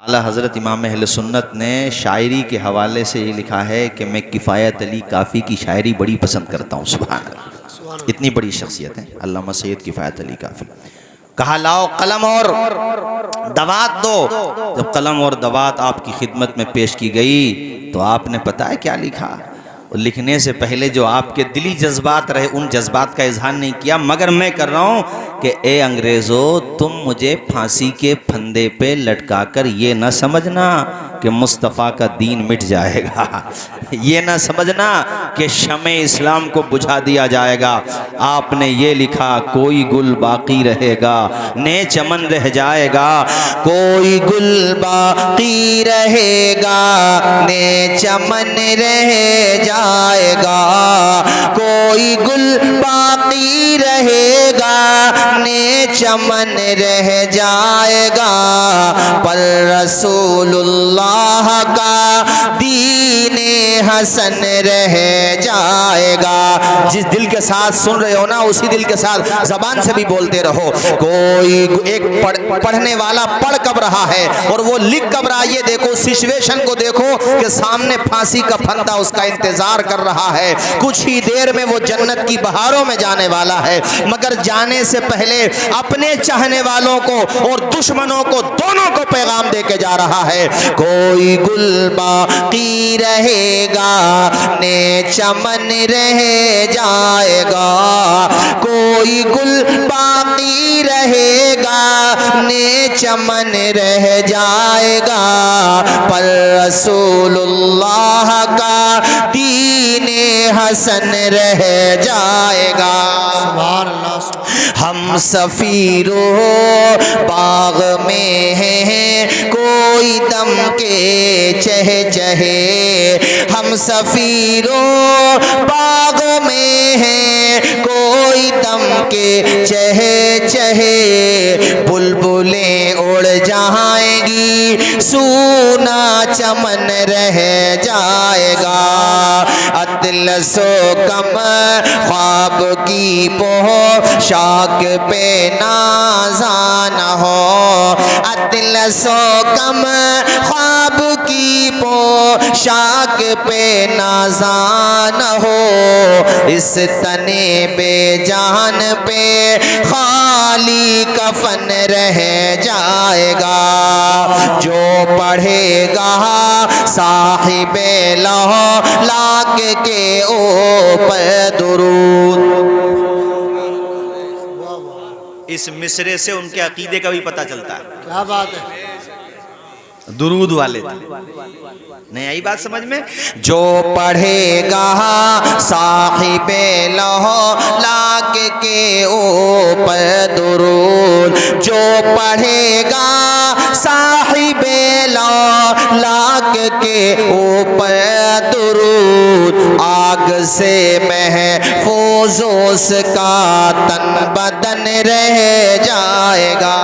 اعلیٰ حضرت امام اہل سنت نے شاعری کے حوالے سے یہ لکھا ہے کہ میں کفایت علی کافی کی شاعری بڑی پسند کرتا ہوں. سبحان اللہ، اتنی بڑی شخصیت ہے علامہ سید کفایت علی کافی. کہا لاؤ قلم اور دوات دو. جب قلم اور دوات آپ کی خدمت میں پیش کی گئی تو آپ نے پتہ ہے کیا لکھا؟ لکھنے سے پہلے جو آپ کے دلی جذبات رہے ان جذبات کا اظہار نہیں کیا، مگر میں کر رہا ہوں کہ اے انگریزو تم مجھے پھانسی کے پھندے پہ لٹکا کر یہ نہ سمجھنا کہ مصطفیٰ کا دین مٹ جائے گا، یہ نہ سمجھنا کہ شمع اسلام کو بجھا دیا جائے گا. آپ نے یہ لکھا کوئی گل باقی رہے گا نئے چمن رہ جائے گا، کوئی گل باقی رہے گا نئے چمن رہ جائے گا، کوئی گل باقی رہے گا نئے چمن رہ جائے گا، پر رسول اللہ کا دین حسن رہ جائے گا. جس دل کے ساتھ سن رہے ہو نا اسی دل کے ساتھ زبان سے بھی بولتے رہو. کوئی ایک پڑھنے والا پڑھ کب رہا ہے اور وہ لکھ کب رہا، یہ دیکھو سچویشن کو دیکھو کہ سامنے پھانسی کا پھندا اس کا انتظار کر رہا ہے. کچھ ہی دیر میں وہ جنت کی بہاروں میں جانے والا ہے، مگر جانے سے پہلے اپنے چاہنے والوں کو اور دشمنوں کو دونوں کو پیغام دے کے جا رہا ہے. کوئی گل باقی رہے گا نئے چمن رہ جائے گا، کوئی گل باقی رہے گا نئے چمن رہ جائے گا، پر رسول اللہ کا دین حسن رہ جائے گا. سبحان اللہ. ہم سفیرو باغ میں ہیں کوئی دم کے چہ چہے، ہم سفیرو باغ میں ہیں کوئی دم کے چہ چہے، بلبلیں اڑ جائیں گی سونا چمن رہ جائے گا، اطلس و کم خواب کی پوشاک پہ نازان ہو، اطلس و کم خواب کی پوشاک پہ نازان ہو، اس تنے بے جان پہ خالی کفن رہ جائے گا، جو پڑھے گا صاحب لوح لاک کے اوپر درود. اس مصرے سے ان کے عقیدے کا بھی پتہ چلتا ہے. کیا بات ہے. درود والے تھے. نہیں آئی بات سمجھ میں؟ جو پڑھے گا صاحب لوح لاک کے اوپر درود، جو پڑھے گا صاحب لوح لاک کے اوپر درود، آگ سے محفوظ اس کا تن بدن رہ جائے گا.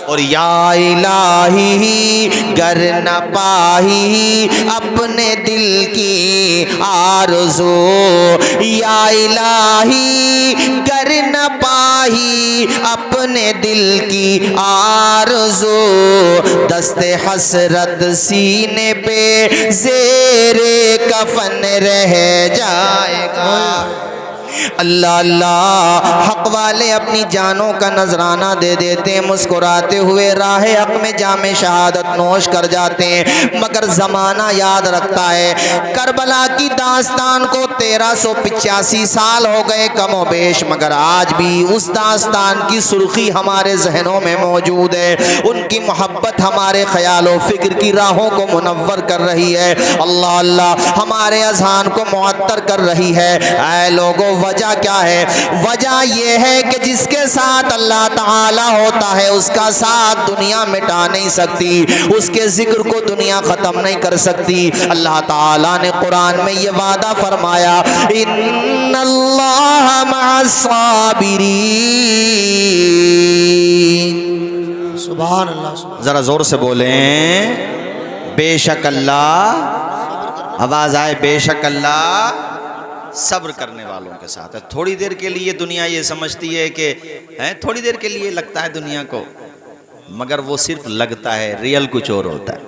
اور یا الہی گر نہ پائی اپنے دل کی آرزو، یا الہی گر نہ پائی اپنے دل کی آرزو، دست حسرت سینے پہ زیر کفن رہ جائے گا. اللہ اللہ. حق والے اپنی جانوں کا نذرانہ دے دیتے ہیں، مسکراتے ہوئے راہ حق میں جام شہادت نوش کر جاتے ہیں، مگر زمانہ یاد رکھتا ہے. کربلا کی داستان کو 1385 سال ہو گئے کم و بیش، مگر آج بھی اس داستان کی سرخی ہمارے ذہنوں میں موجود ہے. ان کی محبت ہمارے خیال و فکر کی راہوں کو منور کر رہی ہے. اللہ اللہ. ہمارے اذہان کو معطر کر رہی ہے. اے لوگوں، وجہ کیا ہے؟ وجہ یہ ہے کہ جس کے ساتھ اللہ تعالی ہوتا ہے اس کا ساتھ دنیا مٹا نہیں سکتی، اس کے ذکر کو دنیا ختم نہیں کر سکتی. اللہ تعالی نے قرآن میں یہ وعدہ فرمایا، ان اللہ مع الصابرین. سبحان اللہ. ذرا زور سے بولیں بے شک اللہ. آواز آئے بے شک اللہ صبر کرنے والوں کے ساتھ ہے. تھوڑی دیر کے لیے دنیا یہ سمجھتی ہے کہ تھوڑی دیر کے لیے لگتا ہے دنیا کو مگر وہ صرف لگتا ہے، ریئل کچھ اور ہوتا ہے۔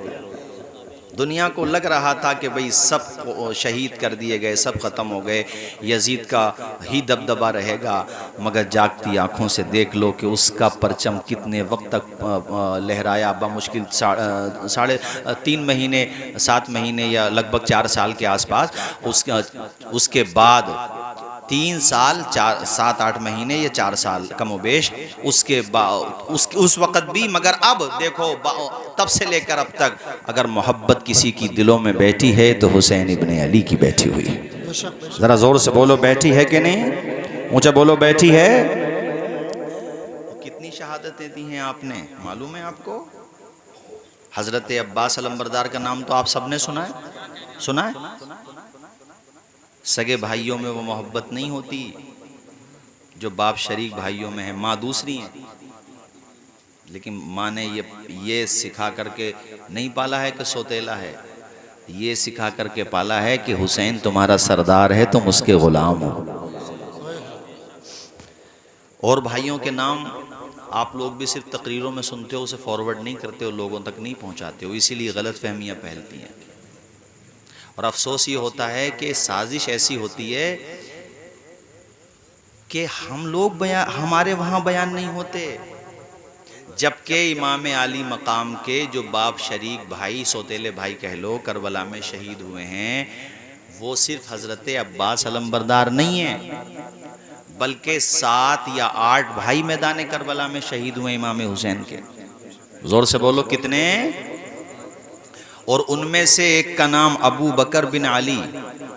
دنیا کو لگ رہا تھا کہ بھئی سب کو شہید کر دیے گئے، سب ختم ہو گئے، یزید کا ہی دبدبہ رہے گا، مگر جاگتی آنکھوں سے دیکھ لو کہ اس کا پرچم کتنے وقت تک لہرایا، بمشکل 3.5 مہینے 7 مہینے یا لگ بھگ 4 سال کے آس پاس۔ اس کے بعد 3 سال 7-8 مہینے یا 4 سال کم و بیش اس کے بعد اس وقت بھی، مگر اب دیکھو تب سے لے کر اب تک اگر محبت کسی کی دلوں میں بیٹھی ہے تو حسین ابن علی کی بیٹھی ہوئی ہے۔ ذرا زور سے بولو بیٹھی ہے کہ نہیں؟ اونچا بولو بیٹھی ہے۔ کتنی شہادتیں دی ہیں آپ نے معلوم ہے آپ کو؟ حضرت عباس علمبردار کا نام تو آپ سب نے سنا ہے؟ سگے بھائیوں میں وہ محبت نہیں ہوتی جو باپ شریک بھائیوں میں ہے۔ ماں دوسری ہیں، لیکن ماں نے یہ سکھا کر کے نہیں پالا ہے کہ سوتیلا ہے، یہ سکھا کر کے پالا ہے کہ حسین تمہارا سردار ہے، تم اس کے غلام ہو۔ اور بھائیوں کے نام آپ لوگ بھی صرف تقریروں میں سنتے ہو، اسے فارورڈ نہیں کرتے ہو، لوگوں تک نہیں پہنچاتے ہو، اسی لیے غلط فہمیاں پھیلتی ہیں۔ اور افسوس یہ ہوتا ہے کہ سازش ایسی ہوتی ہے کہ ہم لوگ ہمارے وہاں بیان نہیں ہوتے، جبکہ امام علی مقام کے جو باپ شریک بھائی، سوتیلے بھائی کہہ لو، کربلا میں شہید ہوئے ہیں، وہ صرف حضرت عباس علمبردار نہیں ہیں، بلکہ 7 یا 8 بھائی میدان کربلا میں شہید ہوئے امام حسین کے۔ زور سے بولو کتنے؟ اور ان میں سے ایک کا نام ابو بکر بن علی،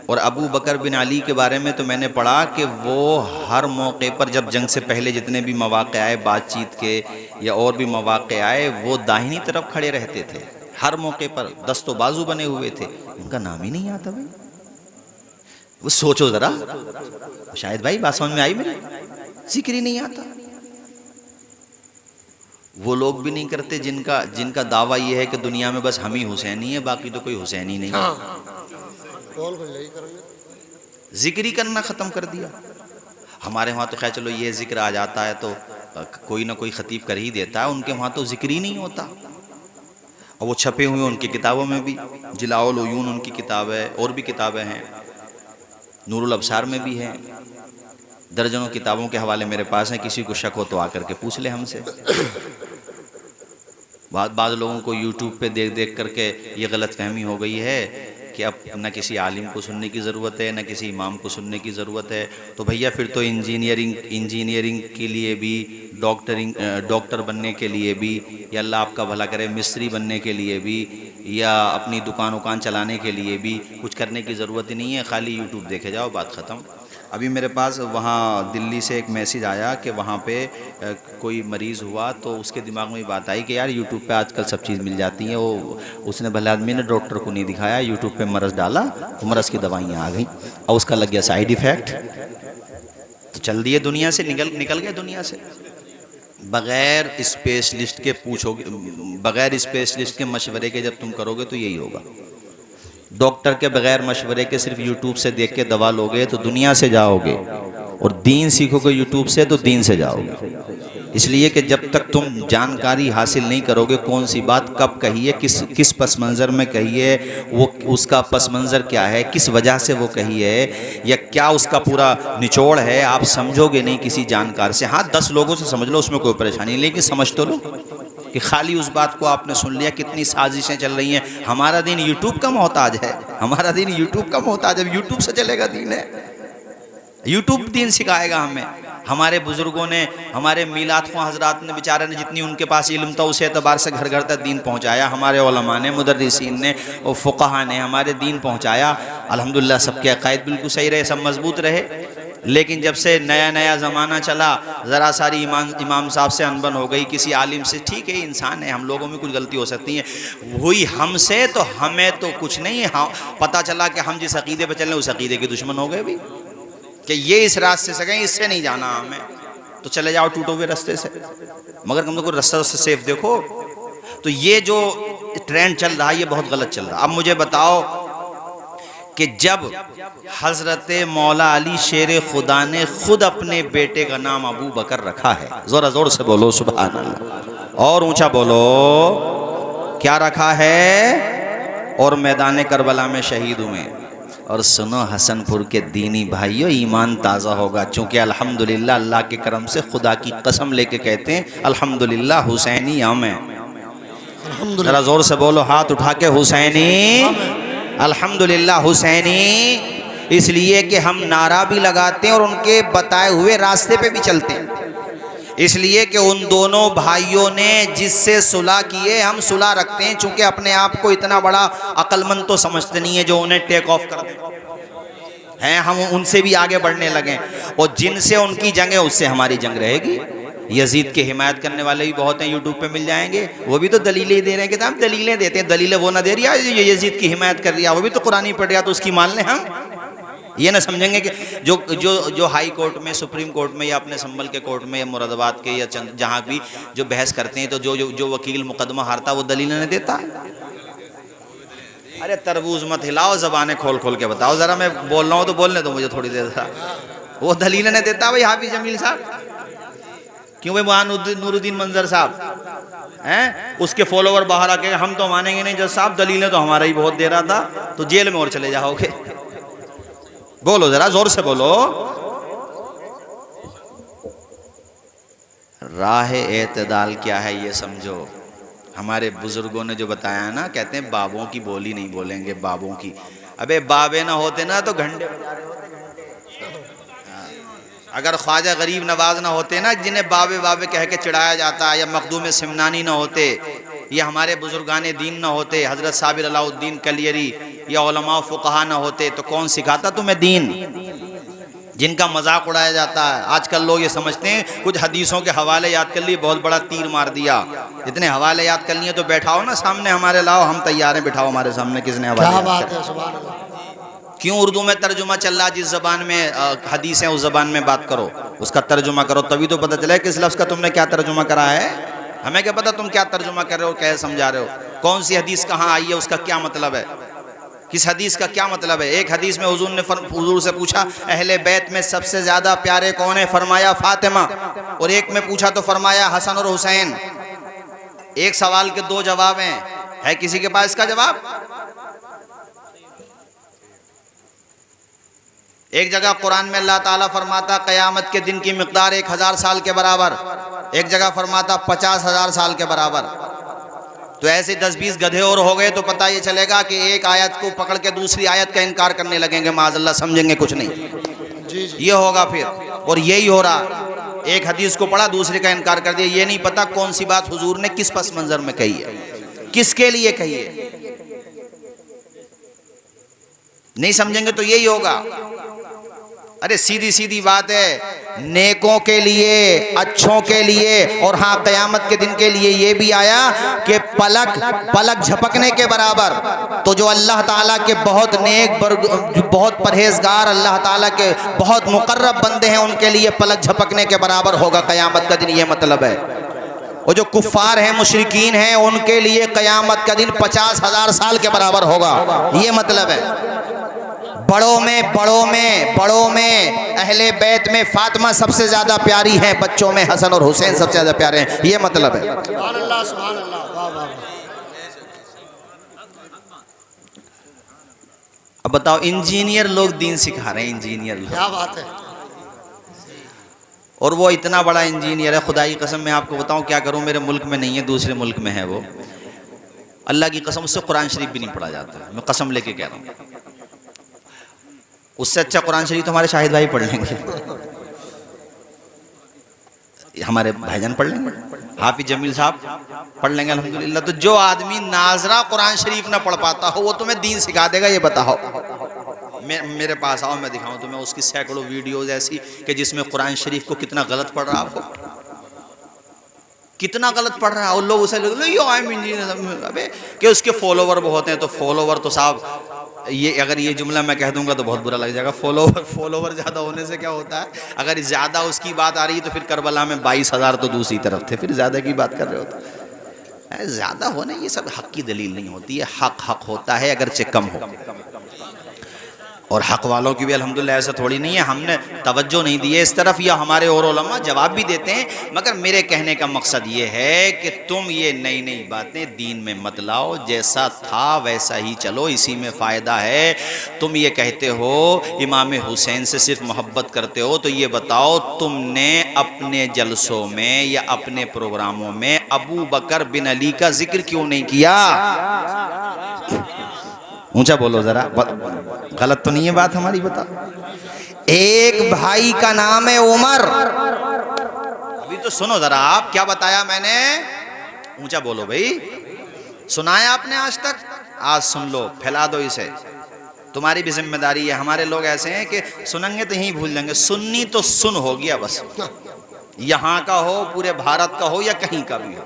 اور ابو بکر بن علی کے بارے میں تو میں نے پڑھا کہ وہ ہر موقع پر جب جنگ سے پہلے جتنے بھی مواقع آئے بات چیت کے یا اور بھی مواقع آئے، وہ داہنی طرف کھڑے رہتے تھے، ہر موقع پر دست و بازو بنے ہوئے تھے۔ ان کا نام ہی نہیں آتا بھائی، وہ سوچو ذرا، شاید بھائی بات سمجھ میں آئی میری، ذکر ہی نہیں آتا۔ وہ لوگ بھی نہیں کرتے جن کا دعویٰ یہ ہے کہ دنیا میں بس ہم ہی حسینی ہیں، باقی تو کوئی حسینی نہیں ہے۔ ذکر ہی کرنا ختم کر دیا۔ ہمارے وہاں تو خیر چلو یہ ذکر آ جاتا ہے تو کوئی نہ کوئی خطیب کر ہی دیتا ہے، ان کے وہاں تو ذکر ہی نہیں ہوتا۔ اور وہ چھپے ہوئے ان کی کتابوں میں بھی، جلاء العیون ان کی کتاب ہے، اور بھی کتابیں ہیں، نور الابصار میں بھی ہیں، درجنوں کتابوں کے حوالے میرے پاس ہیں، کسی کو شک ہو تو آ کر کے پوچھ لے ہم سے۔ بعض لوگوں کو یوٹیوب پہ دیکھ دیکھ کر کے یہ غلط فہمی ہو گئی ہے کہ اب نہ کسی عالم کو سننے کی ضرورت ہے، نہ کسی امام کو سننے کی ضرورت ہے، تو بھیا پھر تو انجینئرنگ کے لیے بھی، ڈاکٹر بننے کے لیے بھی، یا اللہ آپ کا بھلا کرے مستری بننے کے لیے بھی، یا اپنی دکان چلانے کے لیے بھی کچھ کرنے کی ضرورت ہی نہیں ہے، خالی یوٹیوب دیکھے جاؤ، بات ختم۔ ابھی میرے پاس وہاں دلی سے ایک میسیج آیا کہ وہاں پہ کوئی مریض ہوا تو اس کے دماغ میں بات آئی کہ یار یوٹیوب پہ آج کل سب چیز مل جاتی ہیں، اس نے بھلے آدمی نے ڈاکٹر کو نہیں دکھایا، یوٹیوب پہ مرض ڈالا تو مرض کی دوائیاں آ گئیں اور اس کا لگ گیا سائیڈ ایفیکٹ، تو چل دیے دنیا سے، نکل گئے دنیا سے۔ بغیر اسپیشلسٹ کے پوچھو گے، بغیر اسپیشلسٹ کے مشورے کے جب تم کرو گے تو یہی ہوگا۔ ڈاکٹر کے بغیر مشورے کے صرف یوٹیوب سے دیکھ کے دوا لوگے تو دنیا سے جاؤ گے، اور دین سیکھو گے یوٹیوب سے تو دین سے جاؤ گے۔ اس لیے کہ جب تک تم جانکاری حاصل نہیں کرو گے کون سی بات کب کہی ہے، کس پس منظر میں کہی ہے، وہ اس کا پس منظر کیا ہے، کس وجہ سے وہ کہی ہے، یا کیا اس کا پورا نچوڑ ہے، آپ سمجھو گے نہیں کسی جانکار سے۔ ہاں 10 لوگوں سے سمجھ لو، اس میں کوئی پریشانی نہیں، لیکن سمجھ تو لو کہ خالی اس بات کو آپ نے سن لیا، کتنی سازشیں چل رہی ہیں۔ ہمارا دین یوٹیوب کا محتاج ہے، ہمارا دین یوٹیوب کا محتاج ہے، یوٹیوب سے چلے گا دین ہے، یوٹیوب دین سکھائے گا ہمیں۔ ہمارے بزرگوں نے، ہمارے میلاد خواہ حضرات نے بیچارے نے جتنی ان کے پاس علم تھا اس اعتبار سے گھر گھر تک دین پہنچایا، ہمارے علماء نے، مدرسین نے اور فقہاء نے ہمارے دین پہنچایا۔ الحمدللہ سب کے عقائد بالکل صحیح رہے، سب مضبوط رہے۔ لیکن جب سے نیا زمانہ چلا، ذرا ساری امام صاحب سے انبن ہو گئی، کسی عالم سے، ٹھیک ہے انسان ہے، ہم لوگوں میں کچھ غلطی ہو سکتی ہے، ہوئی ہم سے تو ہمیں تو کچھ نہیں، پتہ چلا کہ ہم جس عقیدے پہ چل رہے ہیں اس عقیدے کے دشمن ہو گئے بھی، کہ یہ اس راستے سے گئے، اس سے نہیں جانا ہمیں، تو چلے جاؤ ٹوٹے ہوئے راستے سے، مگر ہم لوگ کو رستہ سے سیف دیکھو۔ تو یہ جو ٹرینڈ چل رہا ہے یہ بہت غلط چل رہا ہے۔ اب مجھے بتاؤ کہ جب حضرت مولا علی شیر خدا نے خود اپنے بیٹے کا نام ابو بکر رکھا ہے، زور زور سے بولو سبحان اللہ، اور اونچا بولو کیا رکھا ہے؟ اور میدان کربلا میں شہید ہوئے. اور سنو حسن پور کے دینی بھائیو، ایمان تازہ ہوگا، چونکہ الحمدللہ اللہ کے کرم سے خدا کی قسم لے کے کہتے ہیں الحمدللہ حسینی ہم ہیں. ذرا زور سے بولو ہاتھ اٹھا کے، حسینی، الحمدللہ حسینی. اس لیے کہ ہم نعرہ بھی لگاتے ہیں اور ان کے بتائے ہوئے راستے پہ بھی چلتے ہیں. اس لیے کہ ان دونوں بھائیوں نے جس سے صلح کیے ہم صلح رکھتے ہیں، چونکہ اپنے آپ کو اتنا بڑا عقل مند تو سمجھتے نہیں ہے جو انہیں ٹیک آف کر دیں ہیں. ہم ان سے بھی آگے بڑھنے لگیں، اور جن سے ان کی جنگ ہے اس سے ہماری جنگ رہے گی. یزید کی حمایت کرنے والے بھی بہت ہیں، یوٹیوب پہ مل جائیں گے، وہ بھی تو دلیلیں دے رہے ہیں کہ ہم دلیلیں دیتے ہیں. دلیلیں وہ نہ دے رہی ہے جو یزید کی حمایت کر رہی ہے، وہ بھی تو قرآن پڑھ رہا تو اس کی مان لیں. ہم یہ نہ سمجھیں گے کہ جو ہائی کورٹ میں، سپریم کورٹ میں، یا اپنے سنبھل کے کورٹ میں، یا مراد آباد کے، یا جہاں بھی جو بحث کرتے ہیں، تو جو وکیل مقدمہ ہارتا وہ دلیلیں نہیں دیتا. ارے تربوز مت ہلاؤ، زبانیں کھول کھول کے بتاؤ ذرا. میں بول رہا ہوں تو بولنے دو مجھے تھوڑی دیر. وہ دلیلیں نہیں دیتا بھائی حافظ جمیل صاحب. کیوں بھائی نور الدین منظر صاحب ہیں، اس کے فالوور باہر آ کے ہم تو مانیں گے نہیں جج صاحب، دلیلیں تو ہمارا ہی بہت دے رہا تھا، تو جیل میں اور چلے جاؤ گے. بولو ذرا زور سے بولو. راہ اعتدال کیا ہے یہ سمجھو. ہمارے بزرگوں نے جو بتایا نا، کہتے ہیں بابوں کی بولی نہیں بولیں گے، بابوں کی. ابے بابے نہ ہوتے نا تو گھنٹے بجا رہے ہوتے گھنٹے. اگر خواجہ غریب نواز نہ ہوتے نا جنہیں بابے بابے کہہ کے چڑھایا جاتا ہے، یا مخدوم سمنانی نہ ہوتے، یا ہمارے بزرگان دین نہ ہوتے، حضرت صابر علاء الدین کلیری یا علماء فقہا نہ ہوتے، تو کون سکھاتا تمہیں دین؟ جن کا مذاق اڑایا جاتا ہے. آج کل لوگ یہ سمجھتے ہیں کچھ حدیثوں کے حوالے یاد کر لیے بہت بڑا تیر مار دیا. اتنے حوالے یاد کر لیے تو بیٹھاؤ نا سامنے ہمارے، لاؤ ہم تیار ہیں، بٹھاؤ ہمارے سامنے. کس نے حوالے؟ کیا بات ہے، سبحان اللہ. کیوں اردو میں ترجمہ چل رہا؟ جس زبان میں حدیث ہے اس زبان میں بات کرو، اس کا ترجمہ کرو، تبھی تو پتہ چلے کس لفظ کا تم نے کیا ترجمہ کرا ہے. ہمیں کیا پتہ تم کیا ترجمہ کر رہے ہو، کیا سمجھا رہے ہو، کون سی حدیث کہاں آئی ہے، اس کا کیا مطلب ہے، کس حدیث کا کیا مطلب ہے. ایک حدیث میں حضور سے پوچھا اہل بیت میں سب سے زیادہ پیارے کون ہیں؟ فرمایا فاطمہ. اور ایک میں پوچھا تو فرمایا حسن اور حسین. ایک سوال کے دو جواب ہیں. ہے کسی کے پاس اس کا جواب؟ ایک جگہ قرآن میں اللہ تعالیٰ فرماتا قیامت کے دن کی مقدار 1000 سال کے برابر، ایک جگہ فرماتا 50,000 سال کے برابر. تو ایسے 10-20 گدھے اور ہو گئے تو پتہ یہ چلے گا کہ ایک آیت کو پکڑ کے دوسری آیت کا انکار کرنے لگیں گے، معاذ اللہ، سمجھیں گے کچھ نہیں. یہ ہوگا پھر، اور یہی ہو رہا. ایک حدیث کو پڑھا دوسرے کا انکار کر دیا. یہ نہیں پتا کون سی بات حضور نے کس پس منظر میں کہی ہے، کس کے لیے کہی ہے. نہیں سمجھیں گے تو یہی ہوگا. ارے سیدھی سیدھی بات ہے، نیکوں کے لیے، اچھوں کے لیے، اور ہاں قیامت کے دن کے لیے یہ بھی آیا کہ پلک جھپکنے کے برابر. تو جو اللہ تعالیٰ کے بہت نیک، بہت پرہیزگار، اللہ تعالیٰ کے بہت مقرب بندے ہیں، ان کے لیے پلک جھپکنے کے برابر ہوگا قیامت کا دن. یہ مطلب ہے. اور جو کفار ہیں، مشرکین ہیں، ان کے لیے قیامت کا دن 50,000 سال کے برابر ہوگا. یہ مطلب ہے. بڑوں میں اہل بیت میں فاطمہ سب سے زیادہ پیاری ہیں، بچوں میں حسن اور حسین سب سے زیادہ پیارے ہیں. یہ مطلب ہے. سبحان اللہ، سبحان اللہ، واہ واہ. اب بتاؤ، انجینئر لوگ دین سکھا رہے ہیں، انجینئر لوگ. کیا بات ہے. اور وہ اتنا بڑا انجینئر ہے، خدا کی قسم میں آپ کو بتاؤں کیا کروں، میرے ملک میں نہیں ہے، دوسرے ملک میں ہے وہ. اللہ کی قسم اس سے قرآن شریف بھی نہیں پڑھا جاتا. میں قسم لے کے کہہ رہا ہوں، اس سے اچھا قرآن شریف تو ہمارے شاہد بھائی پڑھ لیں گے، ہمارے بھائی جان پڑھ لیں گے، حافظ جمیل صاحب پڑھ لیں گے الحمدللہ. تو جو آدمی ناظرہ قرآن شریف نہ پڑھ پاتا ہو وہ تمہیں دین سکھا دے گا. یہ بتاؤ، میرے پاس آؤ، میں دکھاؤں تمہیں اس کی سینکڑوں ویڈیوز ایسی کہ جس میں قرآن شریف کو کتنا غلط پڑھ رہا ہو، کتنا غلط پڑھ رہا ہے. اور لوگ اسے ابے کہ اس کے فالوور بہت ہیں. تو فالوور تو صاحب، یہ اگر یہ جملہ میں کہہ دوں گا تو بہت برا لگ جائے گا. فالوور زیادہ ہونے سے کیا ہوتا ہے؟ اگر زیادہ اس کی بات آ رہی ہے تو پھر کربلا میں 22,000 تو دوسری طرف تھے، پھر زیادہ کی بات کر رہے ہوتے. زیادہ ہونا یہ سب حق کی دلیل نہیں ہوتی ہے. حق ہوتا ہے اگرچہ کم ہو. اور حق والوں کی بھی الحمدللہ ایسا تھوڑی نہیں ہے ہم نے توجہ نہیں دی ہے اس طرف، یا ہمارے اور علماء جواب بھی دیتے ہیں، مگر میرے کہنے کا مقصد یہ ہے کہ تم یہ نئی نئی باتیں دین میں مت لاؤ، جیسا تھا ویسا ہی چلو، اسی میں فائدہ ہے۔ تم یہ کہتے ہو امام حسین سے صرف محبت کرتے ہو، تو یہ بتاؤ تم نے اپنے جلسوں میں یا اپنے پروگراموں میں ابو بکر بن علی کا ذکر کیوں نہیں کیا؟ اونچا بولو ذرا، غلط تو نہیں ہے بات ہماری؟ بتا، ایک بھائی کا نام ہے عمر، ابھی تو سنو ذرا، آپ کیا بتایا میں نے؟ اونچا بولو بھائی، سنایا آپ نے آج تک؟ آج سن لو، پھیلا دو اسے، تمہاری بھی ذمہ داری ہے۔ ہمارے لوگ ایسے ہیں کہ سنیں گے تو ہی بھول جائیں گے، سننی تو سن ہو گیا بس، یہاں کا ہو، پورے بھارت کا ہو یا کہیں کا بھی ہو،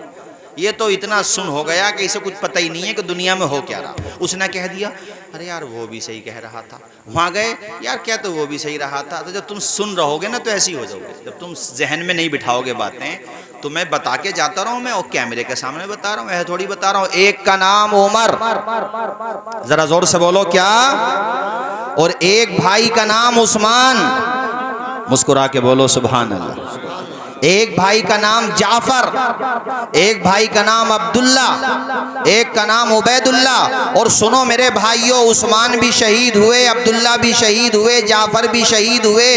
یہ تو اتنا سن ہو گیا کہ اسے کچھ پتہ ہی نہیں ہے کہ دنیا میں ہو کیا رہا۔ اس نے کہہ دیا ارے یار وہ بھی صحیح کہہ رہا تھا، وہاں گئے یار کیا تو وہ بھی صحیح رہا تھا۔ تو جب تم سن رہو گے نا تو ایسی ہو جاؤ گے، جب تم ذہن میں نہیں بٹھاؤ گے باتیں، تو میں بتا کے جاتا رہا ہوں، میں اور کیمرے کے سامنے بتا رہا ہوں، ایسے تھوڑی بتا رہا ہوں۔ ایک کا نام عمر، ذرا زور سے بولو کیا؟ اور ایک بھائی کا نام عثمان، مسکرا کے بولو سبحان اللہ۔ ایک بھائی کا نام جعفر، ایک بھائی کا نام عبداللہ، ایک کا نام عبید اللہ۔ اور سنو میرے بھائیوں، عثمان بھی شہید ہوئے، عبداللہ بھی شہید ہوئے، جعفر بھی شہید ہوئے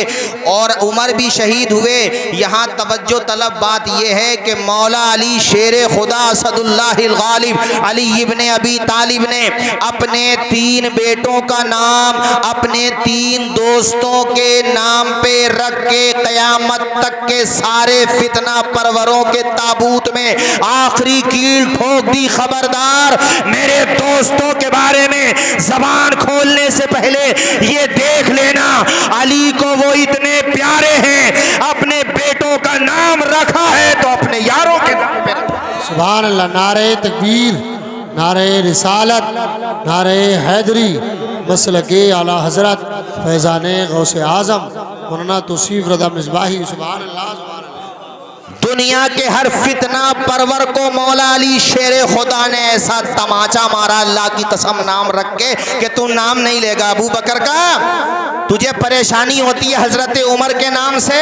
اور عمر بھی شہید ہوئے۔ یہاں توجہ طلب بات یہ ہے کہ مولا علی شیر خدا اسد اللہ الغالب علی ابن ابی طالب نے اپنے 3 بیٹوں کا نام اپنے 3 دوستوں کے نام پہ رکھ کے قیامت تک کے سارے فتنہ پروروں کے تابوت میں آخری کیل ٹھوک دی، خبردار میرے دوستوں کے بارے میں زبان کھولنے سے پہلے یہ دیکھ لینا علی کو وہ اتنے پیارے ہیں، اپنے بیٹوں کا نام رکھا ہے تو اپنے یاروں کے نام پہ رکھا۔ سبحان اللہ، نعرہ تکبیر، نعرہ رسالت، نعرہ حیدری، مسلک اعلی حضرت فیضان غوث اعظم مولانا توصیف رضا مصباحی، سبحان اللہ سبحان اللہ۔ دنیا کے ہر فتنہ پرور کو مولا علی شیر خدا نے ایسا تماچا مارا، اللہ کی قسم نام رکھ کے کہ تو نام نہیں لے گا ابو بکر کا، تجھے پریشانی ہوتی ہے حضرت عمر کے نام سے،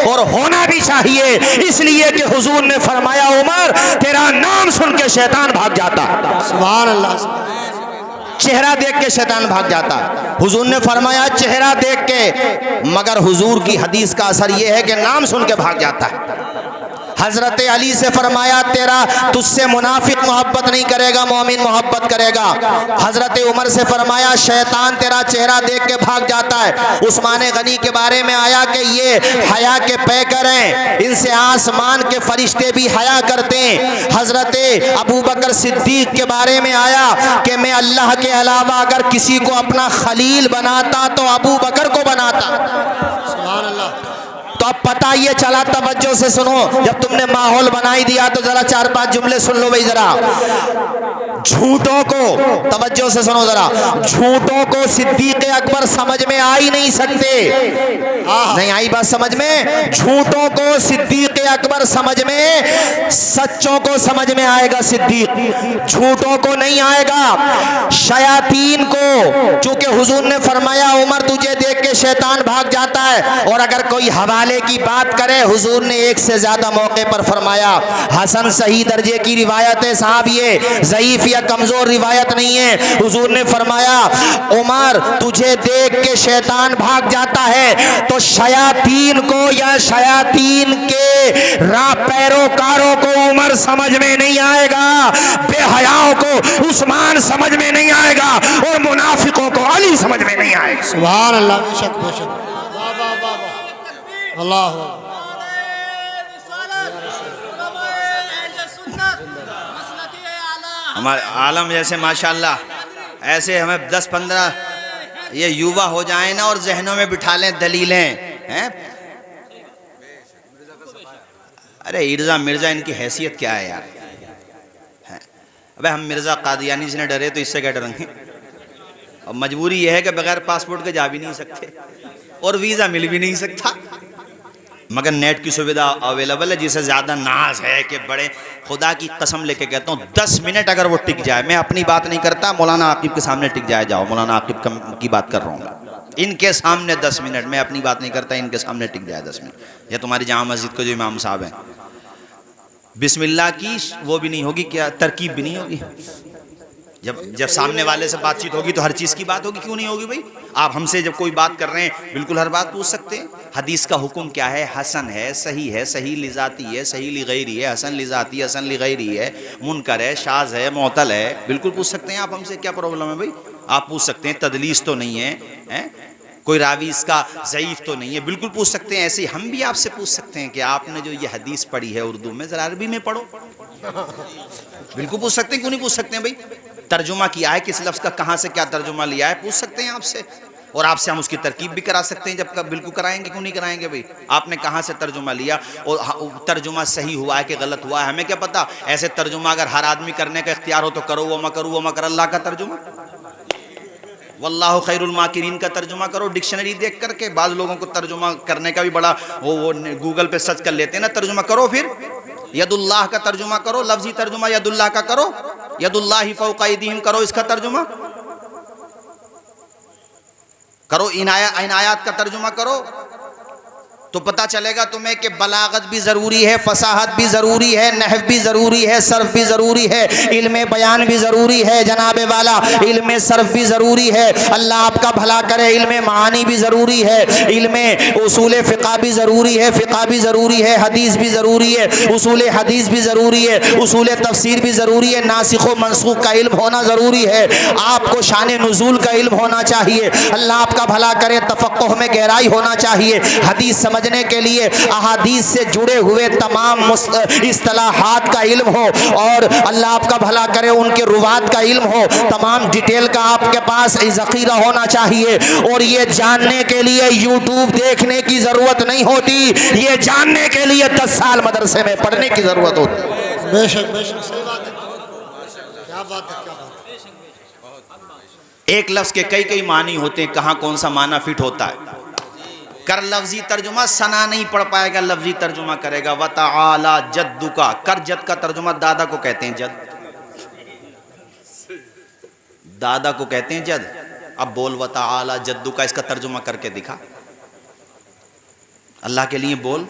اور ہونا بھی چاہیے، اس لیے کہ حضور نے فرمایا عمر تیرا نام سن کے شیطان بھاگ جاتا، سبحان اللہ، چہرہ دیکھ کے شیطان بھاگ جاتا۔ حضور نے فرمایا چہرہ دیکھ کے، مگر حضور کی حدیث کا اثر یہ ہے کہ نام سن کے بھاگ جاتا ہے۔ حضرت علی سے فرمایا تیرا تجھ سے منافق محبت نہیں کرے گا، مومن محبت کرے گا۔ حضرت عمر سے فرمایا شیطان تیرا چہرہ دیکھ کے بھاگ جاتا ہے۔ عثمان غنی کے بارے میں آیا کہ یہ حیا کے پیکر ہیں، ان سے آسمان کے فرشتے بھی حیا کرتے ہیں۔ حضرت ابو بکر صدیق کے بارے میں آیا کہ میں اللہ کے علاوہ اگر کسی کو اپنا خلیل بناتا تو ابو بکر کو بناتا۔ سبحان اللہ۔ تو اب پتہ یہ چلا، توجہ سے سنو، جب تم نے ماحول بنائی دیا تو ذرا 4-5 جملے سن لو بھائی ذرا۔ جھوٹوں کو، توجہ سے سنو ذرا، جھوٹوں کو صدیق اکبر سمجھ میں آ ہی نہیں سکتے، نہیں آئی بات سمجھ میں؟ جھوٹوں کو صدیق اکبر سمجھ میں، سچوں کو سمجھ میں آئے گا صدیق، جھوٹوں کو نہیں آئے گا۔ شیاطین کو، چونکہ حضور نے فرمایا عمر تجھے دیکھ کے شیطان بھاگ جاتا ہے، اور اگر کوئی حوالے کی بات کرے، حضور نے 1 سے زیادہ موقع پر فرمایا حسن صحیح درجے کی روایت ہے صاحب، یہ ضعیف یا کمزور روایت نہیں ہے۔ حضور نے فرمایا عمر تجھے دیکھ کے شیطان بھاگ جاتا ہے، تو شیاطین کو یا شیاطین کے راہ پیروکاروں کو عمر سمجھ میں نہیں آئے گا، بے حیاؤں کو عثمان سمجھ میں نہیں آئے گا، اور منافقوں کو علی سمجھ میں نہیں آئے گا۔ سبحان اللہ، بے شک بے شک، واہ واہ واہ واہ، اللہ ہمارے عالم جیسے ماشاءاللہ ایسے ہمیں 10-15 یہ یووا ہو جائیں نا اور ذہنوں میں بٹھا لیں دلیلیں، ارے مرزا ان کی حیثیت کیا ہے یار؟ ابے ہم مرزا قادیانی سے نہ ڈرے تو اس سے کیا ڈریں گے؟ اور مجبوری یہ ہے کہ بغیر پاسپورٹ کے جا بھی نہیں سکتے اور ویزا مل بھی نہیں سکتا، مگر نیٹ کی سویدھا اویلیبل ہے، جسے زیادہ ناز ہے کہ بڑے خدا کی قسم لے کے کہتا ہوں 10 منٹ اگر وہ ٹک جائے، میں اپنی بات نہیں کرتا، مولانا عاقب کے سامنے ٹک جائے، جاؤ مولانا عاقب کی بات کر رہا ہوں، ان کے سامنے 10 منٹ، میں اپنی بات نہیں کرتا، ان کے سامنے ٹک جائے 10 منٹ. یا تمہاری جامع مسجد کو جو امام صاحب ہیں، بسم اللہ کی وہ بھی نہیں ہوگی، کیا ترکیب بھی نہیں ہوگی. جب سامنے والے سے بات چیت ہوگی تو ہر چیز کی بات ہوگی، کیوں نہیں ہوگی بھائی؟ آپ ہم سے جب کوئی بات کر رہے ہیں بالکل ہر بات پوچھ سکتے ہیں. حدیث کا حکم کیا ہے؟ حسن ہے، صحیح ہے، صحیح لذاتی ہے، صحیح لغیری ہے، حسن لذاتی، حسن لغیری ہے، منکر ہے، شاذ ہے، معتل ہے. بالکل پوچھ سکتے ہیں آپ ہم سے، کیا پرابلم ہے بھائی؟ آپ پوچھ سکتے ہیں. تدلیس تو نہیں ہے، کوئی راوی اس کا ضعیف تو نہیں ہے، بالکل پوچھ سکتے ہیں. ایسے ہی ہم بھی آپ سے پوچھ سکتے ہیں کہ آپ نے جو یہ حدیث پڑھی ہے اردو میں، ذرا عربی میں پڑھو. بالکل پوچھ سکتے ہیں، کیوں نہیں پوچھ سکتے ہیں بھائی؟ ترجمہ کیا ہے، کس لفظ کا کہاں سے کیا ترجمہ لیا ہے، پوچھ سکتے ہیں آپ سے. اور آپ سے ہم اس کی ترکیب بھی کرا سکتے ہیں، جب بالکل کرائیں گے، کیوں نہیں کرائیں گے بھائی؟ آپ نے کہاں سے ترجمہ لیا اور ترجمہ صحیح ہوا ہے کہ غلط ہوا ہے، ہمیں کیا پتا؟ ایسے ترجمہ اگر ہر آدمی کرنے کا اختیار ہو تو کرو. وَمَكَرُوا وَمَكَرَ اللَّهُ کا ترجمہ، واللہ خیر الماکرین کا ترجمہ کرو ڈکشنری دیکھ کر کے. بعض لوگوں کو ترجمہ کرنے کا بھی بڑا وہ گوگل پہ سرچ کر لیتے ہیں نا. ترجمہ کرو، پھر ید اللہ کا ترجمہ کرو، لفظی ترجمہ ید اللہ کا کرو. ید اللہ فوق ایدیہم کرو، اس کا ترجمہ کرو. ان آیات کا ترجمہ کرو تو پتہ چلے گا تمہیں کہ بلاغت بھی ضروری ہے، فصاحت بھی ضروری ہے، نحو بھی ضروری ہے، صرف بھی ضروری ہے، علم بیان بھی ضروری ہے جناب والا، علم صرف بھی ضروری ہے. اللہ آپ کا بھلا کرے. علم معانی بھی ضروری ہے، علم اصول فقہ بھی ضروری ہے، فقہ بھی ضروری ہے، حدیث بھی ضروری ہے، اصول حدیث بھی ضروری ہے، اصول تفسیر بھی ضروری ہے، ناسخ و منسوخ کا علم ہونا ضروری ہے. آپ کو شان نزول کا علم ہونا چاہیے. اللہ آپ کا بھلا کرے. تفقہ میں گہرائی ہونا چاہیے. حدیث سمجھنے کے لیے احادیث سے جڑے ہوئے تمام اصطلاحات کا علم ہو، اور اللہ آپ کا بھلا کرے ان کے روات کا علم ہو. تمام ڈیٹیل کا آپ کے پاس ذخیرہ ہونا چاہیے. اور یہ جاننے کے لیے یوٹیوب دیکھنے کی ضرورت نہیں ہوتی، یہ جاننے کے لیے 10 سال مدرسے میں پڑھنے کی ضرورت ہوتی. بے شک بے شک، صحیح بات ہے. کیا بات ہے، کیا بات ہے. ایک لفظ کے کئی معنی ہوتے ہیں، کہاں کون سا معنی فٹ ہوتا ہے. کر لفظی ترجمہ، ثنا نہیں پڑھ پائے گا، لفظی ترجمہ کرے گا. وَتَعَالَى جَدُّكَ، کر جد کا ترجمہ دادا کو کہتے ہیں جد، دادا کو کہتے ہیں جد. اب بول وَتَعَالَى جَدُّكَ، اس کا ترجمہ کر کے دکھا. اللہ کے لیے بول،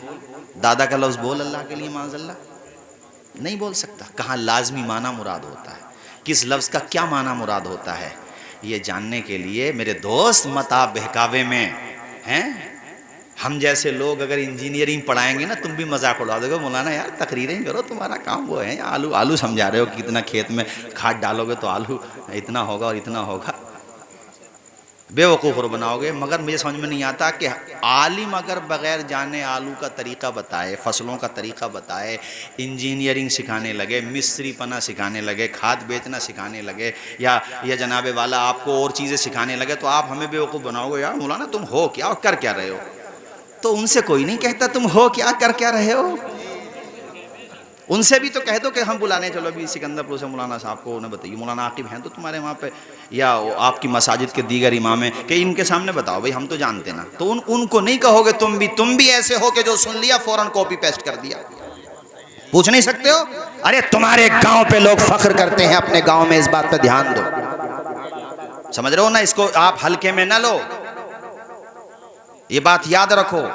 دادا کا لفظ بول اللہ کے لیے، معاذ اللہ نہیں بول سکتا. کہاں لازمی معنی مراد ہوتا ہے، کس لفظ کا کیا معنی مراد ہوتا ہے، یہ جاننے کے لیے میرے دوست مت آپ بہکاوے میں ہیں. ہم جیسے لوگ اگر انجینئرنگ پڑھائیں گے نا، تم بھی مذاق اڑا دو گے. مولانا یار تقریریں کرو، تمہارا کام وہ ہے. آلو سمجھا رہے ہو کہ کتنا کھیت میں کھاد ڈالو گے تو آلو اتنا ہوگا اور اتنا ہوگا. بے وقوف اور بناؤ گے. مگر مجھے سمجھ میں نہیں آتا کہ عالم اگر بغیر جانے آلو کا طریقہ بتائے، فصلوں کا طریقہ بتائے، انجینئرنگ سکھانے لگے، مستری پنا سکھانے لگے، کھاد بیچنا سکھانے لگے، یا جناب والا آپ کو اور چیزیں سکھانے لگے، تو آپ ہمیں بے وقوف بناؤ گے. یار مولانا تم ہو کیا اور کر کیا رہے ہو؟ تو ان سے کوئی نہیں کہتا تم ہو کیا کر کیا رہے ہو. ان سے بھی تو کہہ دو کہ ہم بلانے چلو ابھی سکندر پور سے مولانا صاحب کو، انہیں بتائیے مولانا عاقب ہیں تو تمہارے وہاں پہ، یا آپ کی مساجد کے دیگر امام ہیں، کہ ان کے سامنے بتاؤ بھائی ہم تو جانتے نا. تو ان کو نہیں کہو گے تم بھی ایسے ہو کہ جو سن لیا فوراً کاپی پیسٹ کر دیا. پوچھ نہیں سکتے ہو؟ ارے تمہارے گاؤں پہ لوگ فخر کرتے ہیں، اپنے گاؤں میں اس بات پہ دھیان دو. سمجھ رہے ہو نا؟ اس کو آپ ہلکے میں نہ لو، یہ بات یاد رکھو.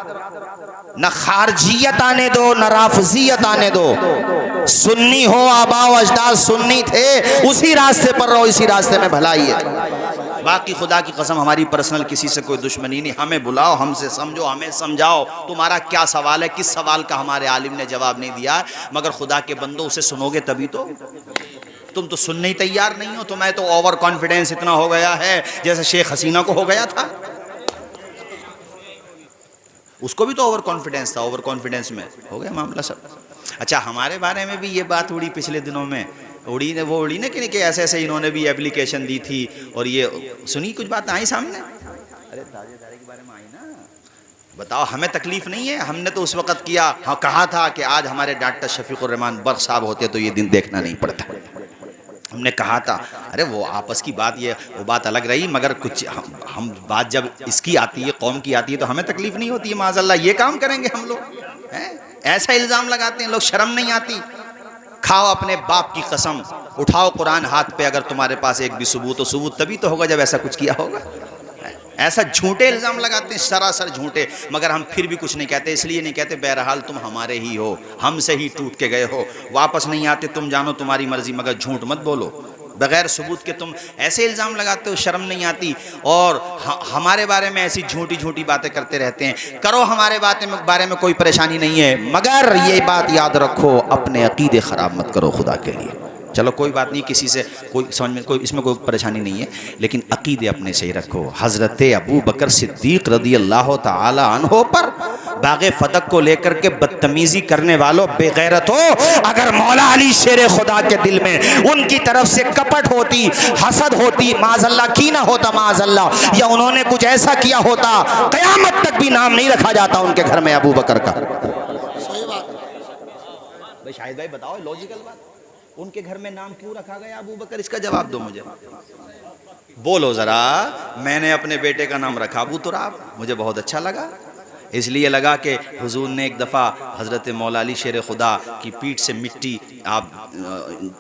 نہ خارجیت آنے دو، نہ رافضیت آنے دو. سنی ہو، آبا و اجداد سنی تھے، اسی راستے پر رہو، اسی راستے میں بھلائی ہے. باقی خدا کی قسم ہماری پرسنل کسی سے کوئی دشمنی نہیں. ہمیں بلاؤ، ہم سے سمجھو، ہمیں سمجھاؤ. تمہارا کیا سوال ہے؟ کس سوال کا ہمارے عالم نے جواب نہیں دیا؟ مگر خدا کے بندو اسے سنو گے تبھی تو. تم تو سننے ہی تیار نہیں ہو. تمہیں تو اوور کانفیڈنس اتنا ہو گیا ہے جیسے شیخ حسینہ کو ہو گیا تھا. اس کو بھی تو اوور کانفیڈنس تھا، اوور کانفیڈنس میں ہو گیا معاملہ سب. اچھا ہمارے بارے میں بھی یہ بات اڑی پچھلے دنوں میں، اڑی نا کہ ایسے انہوں نے بھی اپلیکیشن دی تھی اور یہ سنی کچھ بات آئی سامنے. ارے تاجے داری کے بارے میں آئی نا. بتاؤ ہمیں تکلیف نہیں ہے؟ ہم نے تو اس وقت کیا، ہاں کہا تھا کہ آج ہمارے ڈاکٹر شفیق الرحمان برق صاحب ہوتے تو یہ دن دیکھنا نہیں پڑتا. ہم نے کہا تھا. ارے وہ آپس کی بات، وہ بات الگ رہی، مگر کچھ ہم بات جب اس کی آتی ہے، قوم کی آتی ہے، تو ہمیں تکلیف نہیں ہوتی ہے. معاذ اللہ یہ کام کریں گے ہم لوگ؟ ایسا الزام لگاتے ہیں لوگ، شرم نہیں آتی؟ کھاؤ اپنے باپ کی قسم، اٹھاؤ قرآن ہاتھ پہ. اگر تمہارے پاس ایک بھی ثبوت ہو، ثبوت تبھی تو ہوگا جب ایسا کچھ کیا ہوگا. ایسا جھوٹے الزام لگاتے ہیں سراسر جھوٹے، مگر ہم پھر بھی کچھ نہیں کہتے، اس لیے نہیں کہتے بہرحال تم ہمارے ہی ہو، ہم سے ہی ٹوٹ کے گئے ہو، واپس نہیں آتے، تم جانو تمہاری مرضی، مگر جھوٹ مت بولو بغیر ثبوت کے، تم ایسے الزام لگاتے ہو، شرم نہیں آتی، اور ہمارے بارے میں ایسی جھوٹی جھوٹی باتیں کرتے رہتے ہیں۔ کرو ہمارے بارے میں کوئی پریشانی نہیں ہے، مگر یہ بات یاد رکھو اپنے عقیدے خراب مت کرو خدا کے لیے۔ چلو کوئی بات نہیں، کسی سے کوئی سمجھ میں اس میں کوئی پریشانی نہیں ہے، لیکن عقیدے اپنے صحیح رکھو۔ حضرت ابو بکر صدیق رضی اللہ تعالی عنہ پر باغ فتح کو لے کر کے بدتمیزی کرنے والوں، بے غیرت ہو، اگر مولا علی شیر خدا کے دل میں ان کی طرف سے کپٹ ہوتی، حسد ہوتی، معاذ اللہ کینہ ہوتا معاذ اللہ، یا انہوں نے کچھ ایسا کیا ہوتا، قیامت تک بھی نام نہیں رکھا جاتا ان کے گھر میں ابو بکر کا۔ صحیح بات بھائی شاہد بھائی بتاؤ لوجیکل بات، ان کے گھر میں نام کیوں رکھا گیا ابو بکر؟ اس کا جواب دو مجھے، بولو ذرا۔ میں نے اپنے بیٹے کا نام رکھا ابو تراب، مجھے بہت اچھا لگا، اس لیے لگا کہ حضور نے ایک دفعہ حضرت مولا علی شیر خدا کی پیٹھ سے مٹی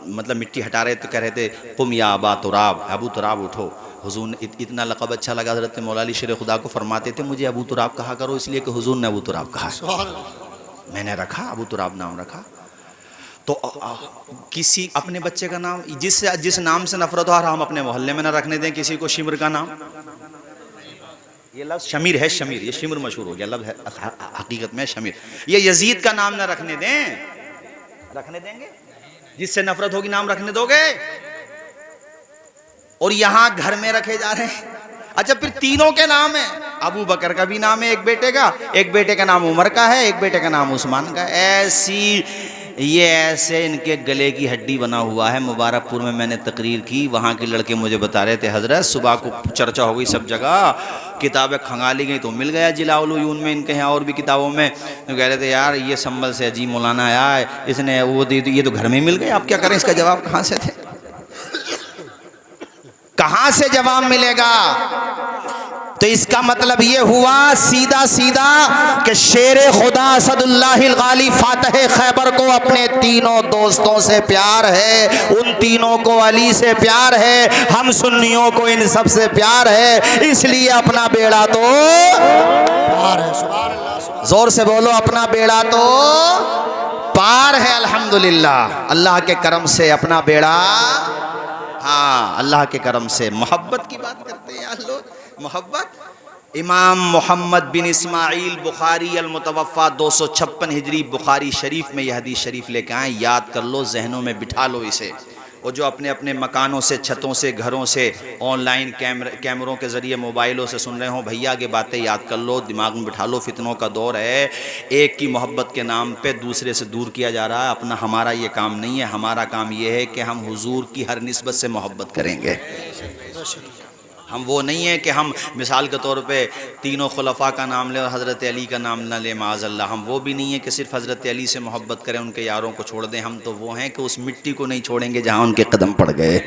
مطلب مٹی ہٹا رہے تو کہہ رہے تھے قم یا ابا تراب، ابو تراب اٹھو۔ حضور نے اتنا لقب اچھا لگا حضرت مولا علی شیر خدا کو، فرماتے تھے مجھے ابو تراب کہا کرو، اس لیے کہ حضور نے ابو تراب کہا، سبحان اللہ۔ میں نے رکھا ابو تراب نام رکھا۔ تو کسی اپنے بچے کا نام جس نام سے نفرت ہو، اور ہم اپنے محلے میں نہ رکھنے دیں کسی کو شمر کا نام۔ یہ لفظ شمیر ہے، شمیر، یہ شمر مشہور ہو گیا لفظ ہے، حقیقت میں شمیر۔ یہ یزید کا نام نہ رکھنے دیں، رکھنے دیں گے؟ جس سے نفرت ہوگی نام رکھنے دو گے؟ اور یہاں گھر میں رکھے جا رہے ہیں۔ اچھا پھر تینوں کے نام ہیں، ابو بکر کا بھی نام ہے ایک بیٹے کا نام عمر کا ہے، ایک بیٹے کا نام عثمان کا ہے۔ ایسے ان کے گلے کی ہڈی بنا ہوا ہے۔ مبارک پور میں میں نے تقریر کی، وہاں کے لڑکے مجھے بتا رہے تھے حضرت صبح کو چرچا ہو گئی سب جگہ، کتابیں کھنگالی گئی تو مل گیا جلاء العیون میں، ان کے یہاں اور بھی کتابوں میں، تو کہہ رہے تھے یار یہ سنبل سے عجیب مولانا آیا ہے، اس نے وہ دی، یہ تو گھر میں مل گئے، آپ کیا کریں؟ اس کا جواب کہاں سے تھے؟ کہاں سے جواب ملے گا؟ تو اس کا مطلب یہ ہوا سیدھا کہ شیر خدا اسد اللہ الغالب فاتح خیبر کو اپنے تینوں دوستوں سے پیار ہے، ان تینوں کو علی سے پیار ہے، ہم سنیوں کو ان سب سے پیار ہے، اس لیے اپنا بیڑا تو پار ہے۔ سبحان اللہ، سبحان زور سے بولو، اپنا بیڑا تو پار ہے الحمدللہ، اللہ کے کرم سے اپنا بیڑا، ہاں اللہ کے کرم سے۔ محبت کی بات کرتے ہیں یار لوگ، محبت۔ امام محمد بن اسماعیل بخاری المتوفا 256 ہجری بخاری شریف میں یہ حدیث شریف لے کے آئیں، یاد کر لو، ذہنوں میں بٹھا لو اسے۔ اور جو اپنے اپنے مکانوں سے، چھتوں سے، گھروں سے، آن لائن کیمروں کے ذریعے موبائلوں سے سن رہے ہوں، بھیا کی باتیں یاد کر لو، دماغ میں بٹھا لو، فتنوں کا دور ہے، ایک کی محبت کے نام پہ دوسرے سے دور کیا جا رہا ہے۔ ہمارا یہ کام نہیں ہے، ہمارا کام یہ ہے کہ ہم حضور کی ہر نسبت سے محبت کریں گے۔ ہم وہ نہیں ہے کہ ہم مثال کے طور پہ تینوں خلفاء کا نام لیں اور حضرت علی کا نام نہ لیں معاذ اللہ، ہم وہ بھی نہیں ہے کہ صرف حضرت علی سے محبت کریں، ان کے یاروں کو چھوڑ دیں، ہم تو وہ ہیں کہ اس مٹی کو نہیں چھوڑیں گے جہاں ان کے قدم پڑ گئے،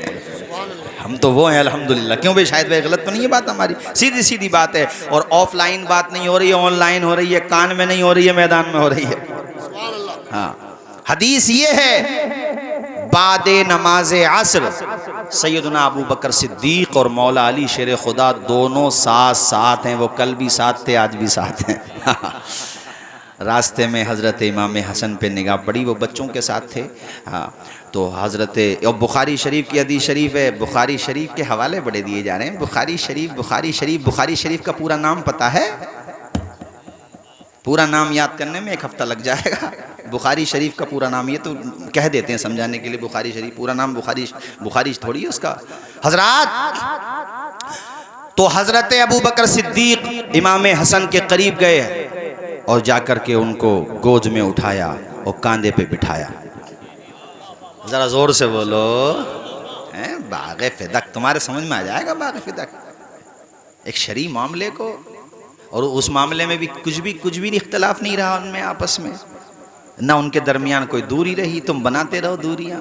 ہم تو وہ ہیں الحمدللہ۔ کیوں بھائی شاید بھائی غلط تو نہیں ہے بات ہماری؟ سیدھی بات ہے، اور آف لائن بات نہیں ہو رہی ہے، آن لائن ہو رہی ہے، کان میں نہیں ہو رہی ہے، میدان میں ہو رہی ہے۔ ہاں حدیث یہ ہے، بعد نماز عصر سیدنا ابو بکر صدیق اور مولا علی شیر خدا دونوں ساتھ ہیں، وہ کل بھی ساتھ تھے، آج بھی ساتھ ہیں۔ راستے میں حضرت امام حسن پہ نگاہ پڑی، وہ بچوں کے ساتھ تھے، ہاں تو حضرت بخاری شریف کی حدیث شریف ہے، بخاری شریف کے حوالے بڑے دیے جا رہے ہیں، بخاری شریف کا پورا نام پتہ ہے؟ پورا نام یاد کرنے میں ایک ہفتہ لگ جائے گا۔ بخاری شریف کا پورا نام، یہ تو کہہ دیتے ہیں سمجھانے کے لیے، بخاری شریف پورا نام بخاری تھوڑی ہے اس کا حضرات۔ تو حضرت ابو بکر صدیق امام حسن کے قریب گئے اور جا کر کے ان کو گود میں اٹھایا اور کاندھے پہ بٹھایا۔ ذرا زور سے بولو، باغ فدق، تمہارے سمجھ میں آ جائے گا باغ فدق، ایک شرعی معاملے کو، اور اس معاملے میں بھی کچھ بھی اختلاف نہیں رہا ان میں آپس میں، نہ ان کے درمیان کوئی دوری رہی، تم بناتے رہو دوریاں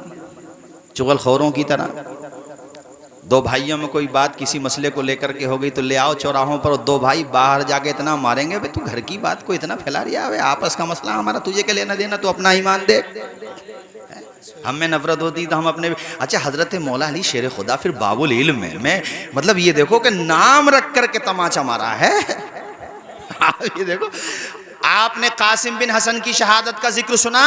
چغل خوروں کی طرح۔ دو بھائیوں میں کوئی بات کسی مسئلے کو لے کر کے ہو گئی تو لے آؤ چوراہوں پر، اور دو بھائی باہر جا کے اتنا ماریں گے، تو گھر کی بات کو اتنا پھیلا رہا ہے، آپس کا مسئلہ ہمارا، تجھے کیا لینا دینا، تو اپنا ایمان دے۔ ہم میں نفرت ہوتی تو ہم اپنے اچھا حضرت مولا علی شیر خدا پھر باب العلم میں مطلب یہ دیکھو کہ نام رکھ کر کے تماچا مارا ہے. یہ دیکھو آپ نے قاسم بن حسن کی شہادت کا ذکر سنا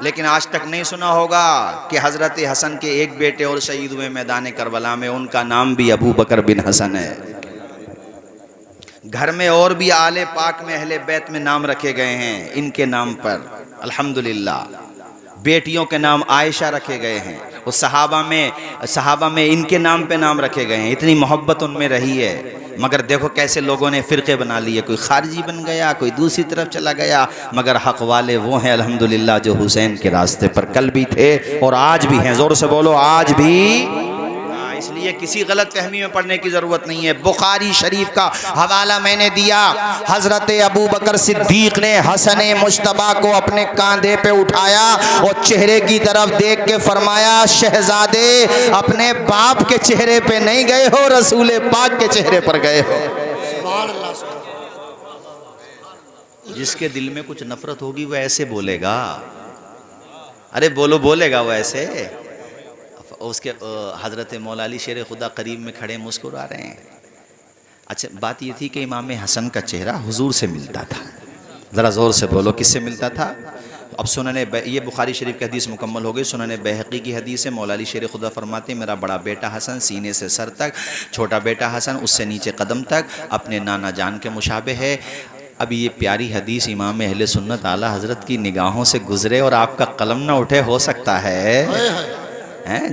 لیکن آج تک نہیں سنا ہوگا کہ حضرت حسن کے ایک بیٹے اور شہید ہوئے میدان کربلا میں, ان کا نام بھی ابو بکر بن حسن ہے. گھر میں اور بھی آل پاک میں اہل بیت میں نام رکھے گئے ہیں ان کے نام پر الحمدللہ. بیٹیوں کے نام عائشہ رکھے گئے ہیں, وہ صحابہ میں ان کے نام پہ نام رکھے گئے ہیں. اتنی محبت ان میں رہی ہے. مگر دیکھو کیسے لوگوں نے فرقے بنا لیے, کوئی خارجی بن گیا, کوئی دوسری طرف چلا گیا. مگر حق والے وہ ہیں الحمدللہ جو حسین کے راستے پر کل بھی تھے اور آج بھی ہیں. زور سے بولو آج بھی. اس لیے کسی غلط فہمی میں پڑھنے کی ضرورت نہیں ہے. بخاری شریف کا حوالہ میں نے دیا. حضرت ابو بکر صدیق نے حسن مجتبیٰ کو اپنے کاندھے پہ اٹھایا اور چہرے کی طرف دیکھ کے فرمایا, شہزادے اپنے باپ کے چہرے پہ نہیں گئے ہو, رسول پاک کے چہرے پر گئے ہو. جس کے دل میں کچھ نفرت ہوگی وہ ایسے بولے گا. ارے بولے گا وہ ایسے. اس کے حضرت مولا علی شیر خدا قریب میں کھڑے مسکرا رہے ہیں. اچھا بات یہ تھی کہ امام حسن کا چہرہ حضور سے ملتا تھا. ذرا زور سے بولو کس سے ملتا تھا؟ اب یہ بخاری شریف کی حدیث مکمل ہو گئی. سنن بہقی کی حدیث ہے. مولا علی شیر خدا فرماتے ہیں میرا بڑا بیٹا حسن سینے سے سر تک, چھوٹا بیٹا حسن اس سے نیچے قدم تک اپنے نانا جان کے مشابہ ہے. اب یہ پیاری حدیث امام اہل سنت اعلیٰ حضرت کی نگاہوں سے گزرے اور آپ کا قلم نہ اٹھے, ہو سکتا ہے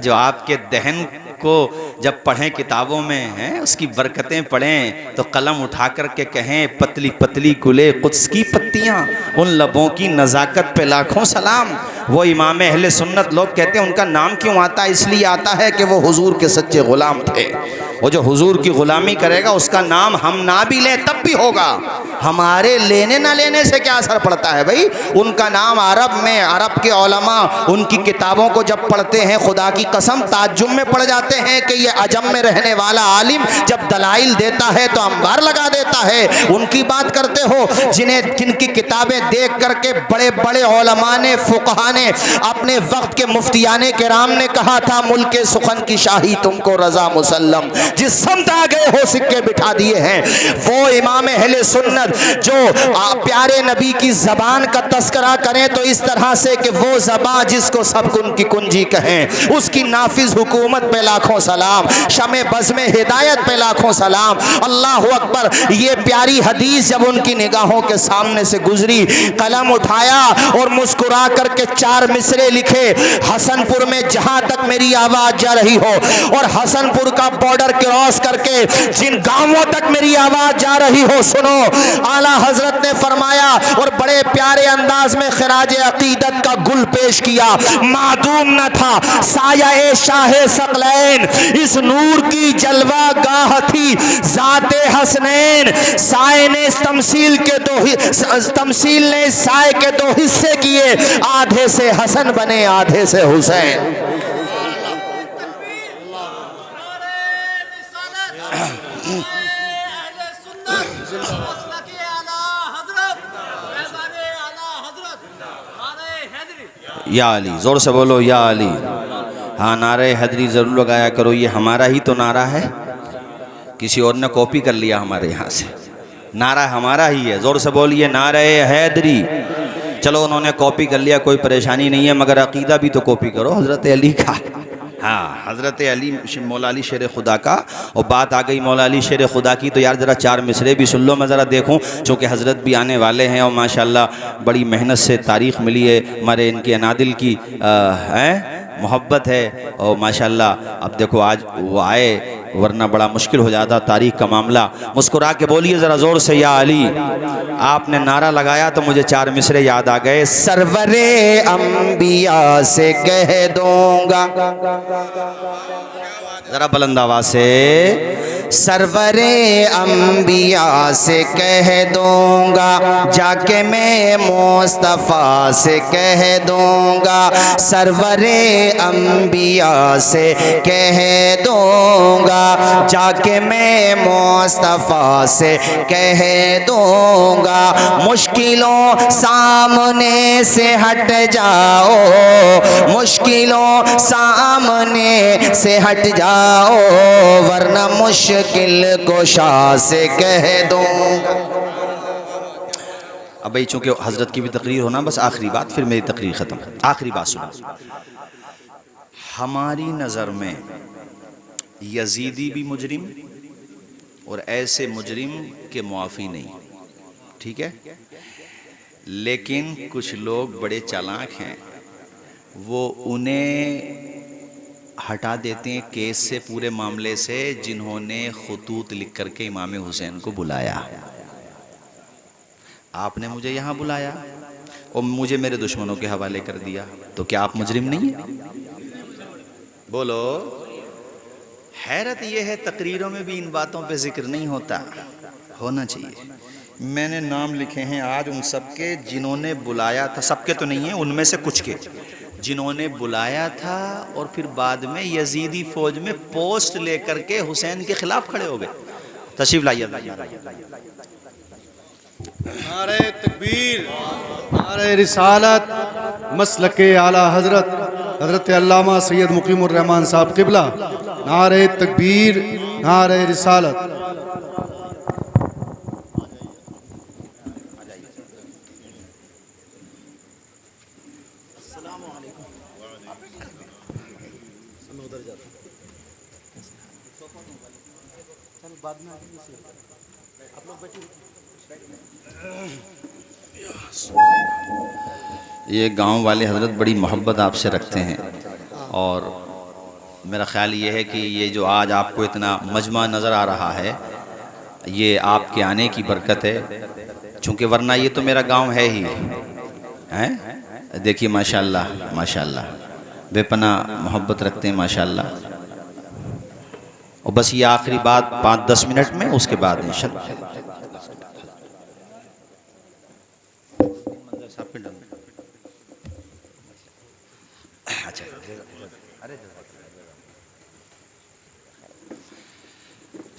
جو آپ کے دہن کو جب پڑھیں کتابوں میں اس کی برکتیں پڑھیں تو قلم اٹھا کر کے کہیں پتلی پتلی گلے قدس کی پتیاں, ان لبوں کی نزاکت پہ لاکھوں سلام. وہ امام اہل سنت لوگ کہتے ہیں ان کا نام کیوں آتا ہے؟ اس لیے آتا ہے کہ وہ حضور کے سچے غلام تھے. وہ جو حضور کی غلامی کرے گا اس کا نام ہم نہ بھی لیں تب بھی ہوگا. ہمارے لینے نہ لینے سے کیا اثر پڑتا ہے بھائی؟ ان کا نام عرب کے علماء ان کی کتابوں کو جب پڑھتے ہیں خدا کی قسم تعجب میں پڑ جاتے ہیں کہ یہ عجم میں رہنے والا عالم جب دلائل دیتا ہے تو انبار لگا دیتا ہے. ان کی بات کرتے ہو جن کی کتابیں دیکھ کر کے بڑے بڑے علماء نے, فقہا نے, اپنے وقت کے مفتیان کرام نے کہا تھا ملک سخن کی شاہی تم کو رضا مسلم, جس سمت آ گئے ہو سکے بٹھا دیے ہیں. وہ امام اہل سنت جو پیارے نبی کی زبان کا تذکرہ کریں تو اس طرح سے کہ وہ زبان جس کو سب ان کی کنجی کہیں, اس کی نافذ حکومت پہ لاکھوں سلام, شمع بزم ہدایت پہ لاکھوں سلام. اللہ اکبر. یہ پیاری حدیث جب ان کی نگاہوں کے سامنے سے گزری, قلم اٹھایا اور مسکرا کر کے 4 مصرے لکھے. حسن پور میں جہاں تک میری آواز جا رہی ہو اور حسن پور کا بارڈر کراس کر کے جن گاؤں تک میری آواز جا رہی ہو, سنو اعلیٰ حضرت نے فرمایا اور بڑے پیارے انداز میں خراج عقیدت کا گل پیش کیا. معدوم نہ تھا سایہ شاہ ثقلین, اس نور کی جلوہ گاہ تھی ذات حسنین. سائے نے تمثیل نے سائے کے 2 حصے کیے, آدھے سے حسن بنے آدھے سے حسین. یا علی, زور سے بولو یا علی. ہاں نعرہ حیدری ضرور لگایا کرو, یہ ہمارا ہی تو نعرہ ہے, کسی اور نے کاپی کر لیا ہمارے یہاں سے. نعرہ ہمارا ہی ہے, زور سے بولیے نعرہ حیدری. چلو انہوں نے کاپی کر لیا کوئی پریشانی نہیں ہے, مگر عقیدہ بھی تو کاپی کرو حضرت علی کا. ہاں حضرت علی مولا علی شیر خدا کا. اور بات آ گئی مولا علی شیر خدا کی تو یار ذرا 4 مصرے بھی سن لو, میں ذرا دیکھوں چونکہ حضرت بھی آنے والے ہیں اور ماشاءاللہ بڑی محنت سے تاریخ ملی ہے. ہمارے ان کے انادل کی محبت ہے اور ماشاءاللہ اب دیکھو آج وہ آئے, ورنہ بڑا مشکل ہو جاتا تاریخ کا معاملہ. مسکرا کے بولیے ذرا زور سے یا علی. آپ نے نعرہ لگایا تو مجھے 4 مصرے یاد آ گئے. سرور انبیاء سے کہہ دوں گا, ذرا بلند آواز سے, سرور انبیاء سے کہہ دوں گا، جا کے میں مصطفیٰ سے کہہ دوں گا، سرور انبیاء سے کہہ دوں گا، جا کے میں مصطفیٰ سے کہہ دوں گا، مشکلوں سامنے سے ہٹ جاؤ، مشکلوں سامنے سے ہٹ جاؤ، ورنہ مشکل کشا سے کہہ دوں گا۔ اب بھائی چونکہ حضرت کی بھی تقریر ہونا، بس آخری بات پھر میری تقریر ختم۔ آخری بات سنو، ہماری نظر میں یزیدی بھی مجرم اور ایسے مجرم کے معافی نہیں، ٹھیک ہے؟ لیکن کچھ لوگ بڑے چالاک ہیں، وہ انہیں ہٹا دیتے ہیں کیس سے، پورے معاملے سے، جنہوں نے خطوط لکھ کر کے امام حسین کو بلایا۔ آپ نے مجھے یہاں بلایا اور مجھے میرے دشمنوں کے حوالے کر دیا، تو کیا آپ مجرم نہیں ہیں؟ بولو۔ حیرت یہ ہے تقریروں میں بھی ان باتوں پہ ذکر نہیں ہوتا، ہونا چاہیے۔ میں نے نام لکھے ہیں آج ان سب کے جنہوں نے بلایا تھا، سب کے تو نہیں ہیں، ان میں سے کچھ کے جنہوں نے بلایا تھا اور پھر بعد میں یزیدی فوج میں پوسٹ لے کر کے حسین کے خلاف کھڑے ہو گئے۔ تشریف لائیے۔ نعرہ تکبیر، نعرہ رسالت، مسلک اعلی حضرت حضرت علامہ سید مقیم الرحمن صاحب قبلہ، نعرہ تکبیر، نعرہ رسالت۔ یہ گاؤں والے حضرت بڑی محبت آپ سے رکھتے ہیں، اور میرا خیال یہ ہے کہ یہ جو آج آپ کو اتنا مجمع نظر آ رہا ہے، یہ آپ کے آنے کی برکت ہے، چونکہ ورنہ یہ تو میرا گاؤں ہے ہی، دیکھیے ماشاءاللہ ماشاءاللہ بے پناہ محبت رکھتے ہیں ماشاءاللہ۔ اور بس یہ آخری بات 5-10 منٹ میں، اس کے بعد انشاءاللہ۔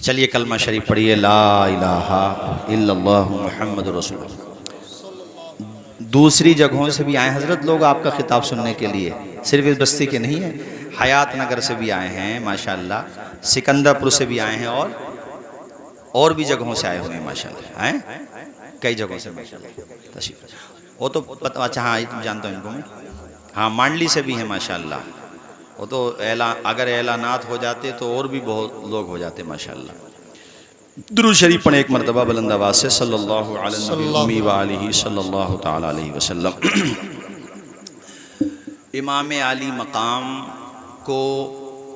چلیے کلمہ شریف پڑھیے، لا الہ الا اللہ محمد رسول اللہ۔ دوسری جگہوں سے بھی آئے حضرت لوگ آپ کا خطاب سننے کے لیے، صرف اس بستی کے نہیں ہیں، حیات نگر سے بھی آئے ہیں ماشاءاللہ، سکندرپور سے بھی آئے ہیں، اور بھی جگہوں سے آئے ہوئے ہیں ماشاءاللہ، کئی جگہوں سے ماشاءاللہ تشریف۔ وہ تو اچھا ہاں جانتا ہوں ان کو میں، ہاں مانڈلی سے بھی ہیں ماشاءاللہ، وہ تو اگر اعلانات ہو جاتے تو اور بھی بہت لوگ ہو جاتے ماشاءاللہ۔ درود شریف پڑھیں ایک مرتبہ بلند آواز سے، صلی اللہ علی النبی امی وآلہ صلی اللہ تعالی علیہ وسلم۔ امام علی مقام کو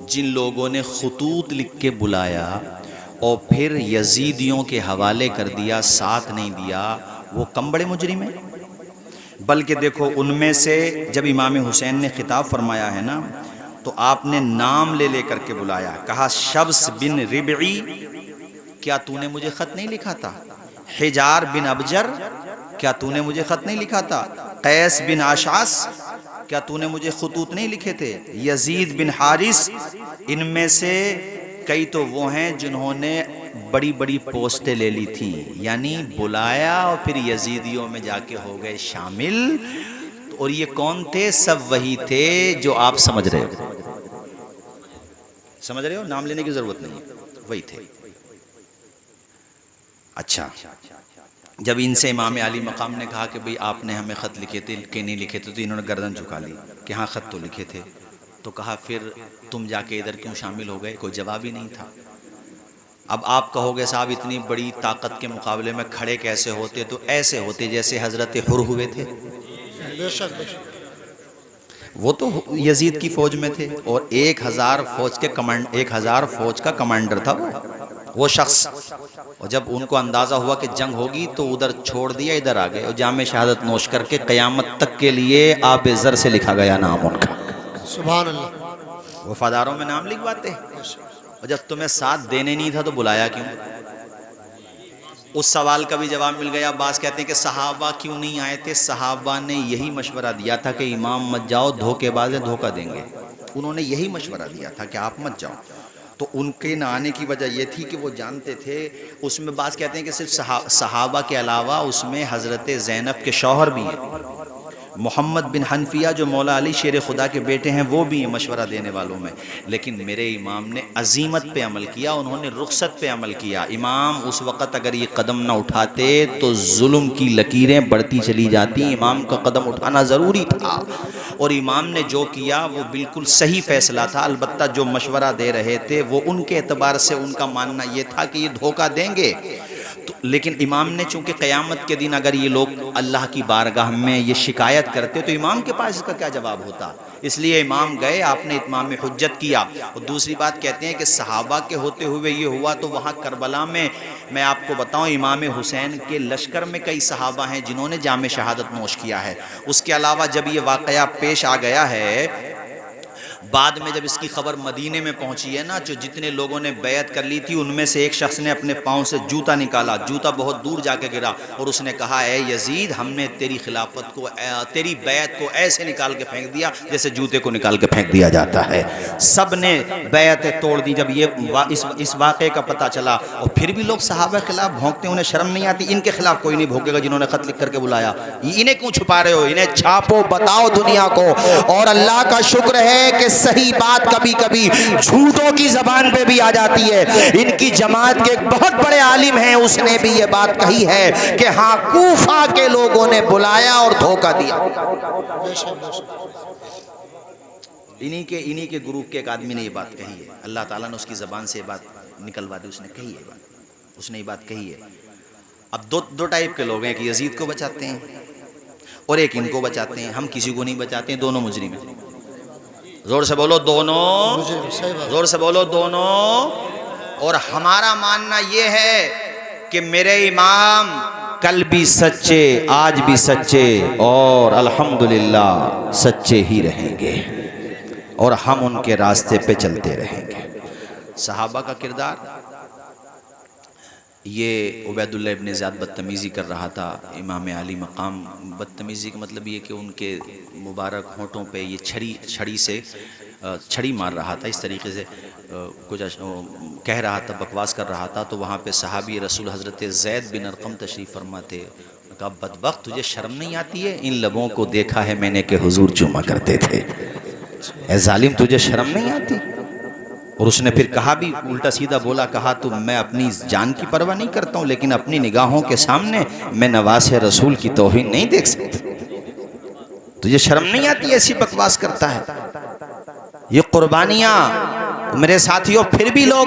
جن لوگوں نے خطوط لکھ کے بلایا اور پھر یزیدیوں کے حوالے کر دیا، ساتھ نہیں دیا، وہ کم بڑے مجرم ہیں؟ بلکہ دیکھو ان میں سے جب امام حسین نے خطاب فرمایا ہے نا، تو آپ نے نام لے لے کر کے بلایا، کہا شبس بن ربعی، کیا تو نے مجھے خط نہیں لکھا تھا؟ حجار بن ابجر، کیا تو نے مجھے خط نہیں لکھا تھا؟ قیس بن اشعث، کیا تو نے مجھے خطوط نہیں لکھے تھے؟ یزید بن حارث، ان میں سے کئی تو وہ ہیں جنہوں نے بڑی بڑی پوسٹیں لے لی تھی، یعنی بلایا اور پھر یزیدیوں میں جا کے ہو گئے شامل۔ اور یہ کون تھے؟ سب وہی تھے جو آپ سمجھ رہے ہو، سمجھ رہے ہو، نام لینے کی ضرورت نہیں ہے، وہی تھے۔ اچھا، جب ان سے امام علی مقام نے کہا کہ بھئی آپ نے ہمیں خط لکھے تھے کہ نہیں لکھے تھے، تو انہوں نے گردن جھکا لی کہ ہاں خط تو لکھے تھے۔ تو کہا پھر تم جا کے ادھر کیوں شامل ہو گئے؟ کوئی جواب ہی نہیں تھا۔ اب آپ کہو گے صاحب اتنی بڑی طاقت کے مقابلے میں کھڑے کیسے ہوتے؟ تو ایسے ہوتے جیسے حضرت حر ہوئے تھے، بے شک بے شک۔ وہ تو یزید کی فوج میں تھے، اور 1000 فوج کا کمانڈر تھا وہ شخص، اور جب ان کو اندازہ ہوا کہ جنگ ہوگی تو ادھر چھوڑ دیا، ادھر آ گئے، اور جام شہادت نوش کر کے قیامت تک کے لیے آب زر سے لکھا گیا نام ان کا۔ سبحان اللہ۔ وفاداروں میں نام لکھواتے ہیں، اور جب تمہیں ساتھ دینے نہیں تھا تو بلایا کیوں؟ اس سوال کا بھی جواب مل گیا۔ بعض کہتے ہیں کہ صحابہ کیوں نہیں آئے تھے؟ صحابہ نے یہی مشورہ دیا تھا کہ امام مت جاؤ، دھوکے باز دھوکہ دیں گے، انہوں نے یہی مشورہ دیا تھا کہ آپ مت جاؤ۔ تو ان کے نہ آنے کی وجہ یہ تھی کہ وہ جانتے تھے، اس میں بعض کہتے ہیں کہ صرف صحابہ کے علاوہ اس میں حضرت زینب کے شوہر بھی ہیں، محمد بن حنفیہ جو مولا علی شیر خدا کے بیٹے ہیں وہ بھی ہیں مشورہ دینے والوں میں۔ لیکن میرے امام نے عزیمت پہ عمل کیا، انہوں نے رخصت پہ عمل کیا۔ امام اس وقت اگر یہ قدم نہ اٹھاتے تو ظلم کی لکیریں بڑھتی چلی جاتی، امام کا قدم اٹھانا ضروری تھا، اور امام نے جو کیا وہ بالکل صحیح فیصلہ تھا۔ البتہ جو مشورہ دے رہے تھے وہ ان کے اعتبار سے ان کا ماننا یہ تھا کہ یہ دھوکہ دیں گے، لیکن امام نے چونکہ قیامت کے دن اگر یہ لوگ اللہ کی بارگاہ میں یہ شکایت کرتے تو امام کے پاس اس کا کیا جواب ہوتا، اس لیے امام گئے، آپ نے اتمام حجت کیا۔ اور دوسری بات کہتے ہیں کہ صحابہ کے ہوتے ہوئے یہ ہوا تو وہاں کربلا میں آپ کو بتاؤں امام حسین کے لشکر میں کئی صحابہ ہیں جنہوں نے جام شہادت نوش کیا ہے۔ اس کے علاوہ جب یہ واقعہ پیش آ گیا ہے، بعد میں جب اس کی خبر مدینے میں پہنچی ہے نا، جو جتنے لوگوں نے بیعت کر لی تھی ان میں سے ایک شخص نے اپنے پاؤں سے جوتا نکالا، جوتا بہت دور جا کے گرا، اور اس نے کہا اے یزید، ہم نے تیری خلافت کو، تیری بیعت کو ایسے نکال کے پھینک دیا جیسے جوتے کو نکال کے پھینک دیا جاتا ہے۔ سب نے بیعتیں توڑ دی۔ جب یہ اس واقعے کا پتہ چلا، اور پھر بھی لوگ صحابہ کے خلاف بھونکتے ہیں، انہیں شرم نہیں آتی؟ ان کے خلاف کوئی نہیں بھونکے گا جنہوں نے خط لکھ کر کے بلایا، انہیں کیوں چھپا رہے ہو؟ انہیں چھاپو، بتاؤ دنیا کو۔ اور اللہ کا شکر ہے کہ صحیح بات کبھی کبھی جھوٹوں کی زبان پہ بھی آ جاتی ہے۔ ان کی جماعت کے ایک بہت بڑے عالم ہیں، اس نے بھی یہ بات کہی ہے کہ ہاں کوفہ کے لوگوں نے بلایا اور دھوکہ دیا۔ انہی کے گروپ کے ایک آدمی نے یہ بات کہی ہے، اللہ تعالیٰ نے اس کی زبان سے یہ بات نکلوا دی، اس نے کہی ہے بات، اس نے یہ بات کہی ہے۔ اب دو ٹائپ کے لوگ ہیں، ایک یزید کو بچاتے ہیں اور ایک ان کو بچاتے ہیں۔ ہم کسی کو نہیں بچاتے ہیں، دونوں مجرم ہیں۔ زور سے بولو دونوں، زور سے بولو دونوں۔ اور ہمارا ماننا یہ ہے کہ میرے امام کل بھی سچے، آج بھی سچے، اور الحمدللہ سچے ہی رہیں گے، اور ہم ان کے راستے پہ چلتے رہیں گے۔ صحابہ کا کردار، یہ عبید اللہ ابن زیاد بدتمیزی کر رہا تھا، امام علی مقام۔ بدتمیزی کا مطلب یہ کہ ان کے مبارک ہونٹوں پہ یہ چھڑی سے چھڑی مار رہا تھا، اس طریقے سے کچھ کہہ رہا تھا، بکواس کر رہا تھا۔ تو وہاں پہ صحابی رسول حضرت زید بن ارقم تشریف فرما تھے، کہا بدبخت تجھے شرم نہیں آتی ہے؟ ان لبوں کو دیکھا ہے میں نے کہ حضور چوما کرتے تھے، اے ظالم تجھے شرم نہیں آتی؟ اور اس نے پھر کہا بھی، الٹا سیدھا بولا، کہا تو میں اپنی جان کی پرواہ نہیں کرتا ہوں، لیکن اپنی نگاہوں کے سامنے میں نواز رسول کی توہین نہیں دیکھ سکتا، تجھے شرم نہیں آتی؟ ایسی بکواس کرتا ہے۔ یہ قربانیاں میرے ساتھیوں، پھر بھی لوگ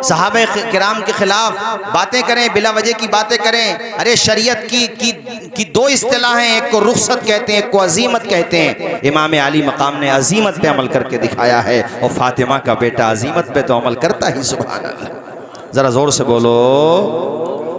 صحابہ کرام کے خلاف باتیں کریں، بلا وجہ کی باتیں کریں۔ ارے شریعت کی دو اصطلاح ہیں، ایک کو رخصت کہتے ہیں، ایک کو عزیمت کہتے ہیں۔ امام علی مقام نے عزیمت پہ عمل کر کے دکھایا ہے، اور فاطمہ کا بیٹا عزیمت پہ تو عمل کرتا ہی، سبحان اللہ۔ ذرا زور سے بولو۔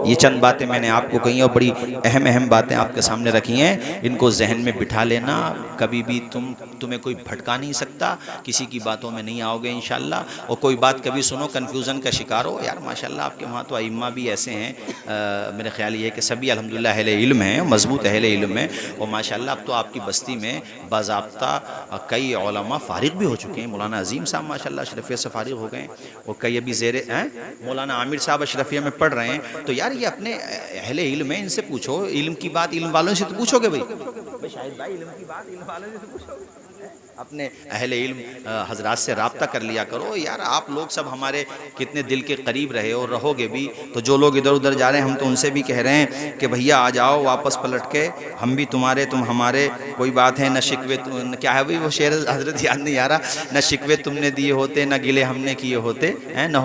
یہ چند باتیں میں نے آپ کو کہی، اور بڑی اہم باتیں آپ کے سامنے رکھی ہیں، ان کو ذہن میں بٹھا لینا۔ کبھی بھی تمہیں کوئی بھٹکا نہیں سکتا، کسی کی باتوں میں نہیں آؤ گے انشاءاللہ۔ اور کوئی بات کبھی سنو کنفیوژن کا شکار ہو، یار ماشاءاللہ آپ کے وہاں تو ائمہ بھی ایسے ہیں، میرے خیال یہ ہے کہ سبھی الحمدللہ اہل علم ہیں، مضبوط اہل علم ہیں، اور ماشاءاللہ اب تو آپ کی بستی میں باضابطہ کئی علماء فارغ بھی ہو چکے ہیں۔ مولانا عظیم صاحب ماشاءاللہ اشرفیہ سے فارغ ہو گئے ہیں، اور کئی ابھی زیر مولانا عامر صاحب اشرفیہ میں پڑھ رہے ہیں۔ تو یار یہ اپنے اہل علم ہیں، ان سے پوچھو، علم کی بات علم والوں سے تو پوچھو گے بھائی، شاہد بھائی علم کی بات علم والوں سے تو پوچھو گے، اپنے اہل علم حضرات سے رابطہ کر لیا کرو۔ یار آپ لوگ سب ہمارے کتنے دل کے قریب رہے اور رہو گے بھی، تو جو لوگ ادھر ادھر جا رہے ہیں ہم تو ان سے بھی کہہ رہے ہیں کہ بھیا آ جاؤ واپس پلٹ کے، ہم بھی تمہارے تم ہمارے، کوئی بات ہے نہ شکوے، کیا ہے بھائی وہ شعر حضرت یاد نہیں آ رہا، نہ شکوے تم نے دیے ہوتے نہ گلے ہم نے کیے ہوتے، نہ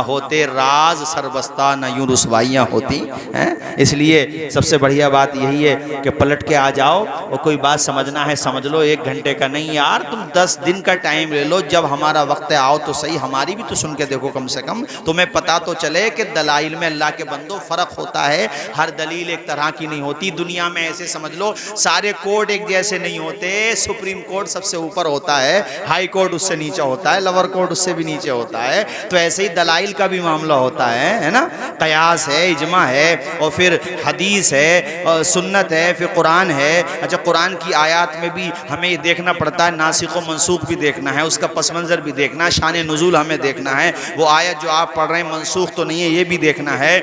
ہوتے راز سربستہ نہ یوں رسوائیاں ہوتی ہیں۔ اس لیے سب سے بڑھیا بات یہی ہے کہ پلٹ کے آ جاؤ، اور کوئی بات سمجھنا ہے سمجھ لو، 1 گھنٹے گھنٹے کا نہیں یار، تم 10 دن کا ٹائم لے لو، جب ہمارا وقت ہے آؤ تو صحیح، ہماری بھی تو سن کے دیکھو، کم سے کم تمہیں پتا تو چلے کہ دلائل میں اللہ کے بندو فرق ہوتا ہے، ہر دلیل ایک طرح کی نہیں ہوتی۔ دنیا میں ایسے سمجھ لو سارے کورٹ ایک جیسے نہیں ہوتے، سپریم کورٹ سب سے اوپر ہوتا ہے، ہائی کورٹ اس سے نیچے ہوتا ہے، لور کورٹ اس سے بھی نیچے ہوتا ہے، تو ایسے ہی دلائل کا بھی معاملہ ہوتا ہے نا، قیاس ہے، اجماع ہے، اور پھر حدیث ہے، سنت ہے، پھر قرآن ہے۔ اچھا قرآن کی آیات میں بھی ہمیں یہ دیکھنا پڑتا ہے، ناسخ و منسوخ بھی دیکھنا ہے، اس کا پس منظر بھی دیکھنا ہے، شان نزول ہمیں دیکھنا ہے، وہ آیت جو آپ پڑھ رہے ہیں منسوخ تو نہیں ہے یہ بھی دیکھنا ہے۔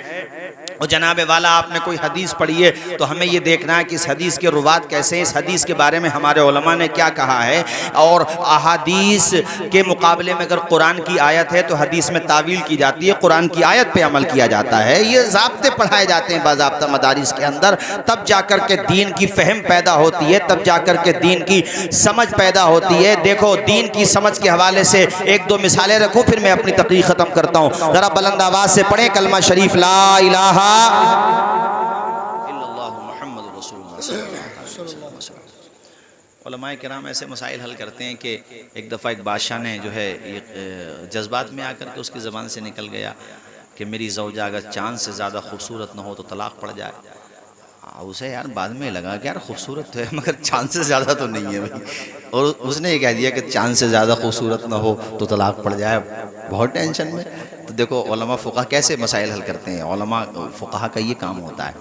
اور جناب والا آپ نے کوئی حدیث پڑھی ہے تو ہمیں یہ دیکھنا ہے کہ اس حدیث کے روات کیسے ہیں، اس حدیث کے بارے میں ہمارے علماء نے کیا کہا ہے، اور احادیث کے مقابلے میں اگر قرآن کی آیت ہے تو حدیث میں تعویل کی جاتی ہے، قرآن کی آیت پہ عمل کیا جاتا ہے، یہ ضابطے پڑھائے جاتے ہیں باضابطہ مدارس کے اندر، تب جا کر کے دین کی فہم پیدا ہوتی ہے، تب جا کر کے دین کی سمجھ پیدا ہوتی ہے۔ دیکھو دین کی سمجھ کے حوالے سے ایک دو مثالیں رکھوں پھر میں اپنی تقریر ختم کرتا ہوں، ذرا بلند آواز سے پڑھیں کلمہ شریف لا الہ الا اللہ محمد رسول اللہ صلی اللہ علیہ وسلم۔ علماء کرام ایسے مسائل حل کرتے ہیں کہ ایک دفعہ ایک بادشاہ نے جو ہے جذبات میں آ کر کے اس کی زبان سے نکل گیا کہ میری زوجہ اگر چاند سے زیادہ خوبصورت نہ ہو تو طلاق پڑ جائے۔ اسے یار بعد میں لگا کہ یار خوبصورت تو ہے مگر چاند سے زیادہ تو نہیں ہے بھائی، اور اس نے یہ کہہ دیا کہ چاند سے زیادہ خوبصورت نہ ہو تو طلاق پڑ جائے، بہت ٹینشن میں۔ تو دیکھو علماء فقہ کیسے مسائل حل کرتے ہیں، علماء فقہ کا یہ کام ہوتا ہے۔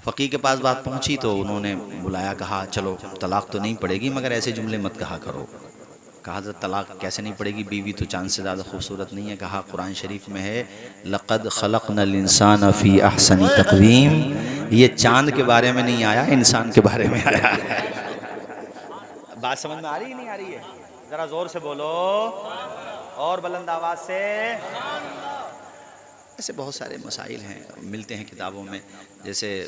فقیہ کے پاس بات پہنچی تو انہوں نے بلایا، کہا چلو طلاق تو نہیں پڑے گی مگر ایسے جملے مت کہا کرو۔ کہا حضرت طلاق کیسے نہیں پڑے گی، بیوی تو چاند سے زیادہ خوبصورت نہیں ہے۔ کہا قرآن شریف میں ہے لقد خلقنا الانسان فی احسن تقویم، یہ چاند کے بارے میں نہیں آیا، انسان کے بارے میں آیا ہے۔ بات سمجھ میں آ رہی ہے نہیں آ رہی ہے؟ ذرا زور سے بولو اور بلند آواز سے۔ ایسے بہت سارے مسائل ہیں ملتے ہیں کتابوں میں، جیسے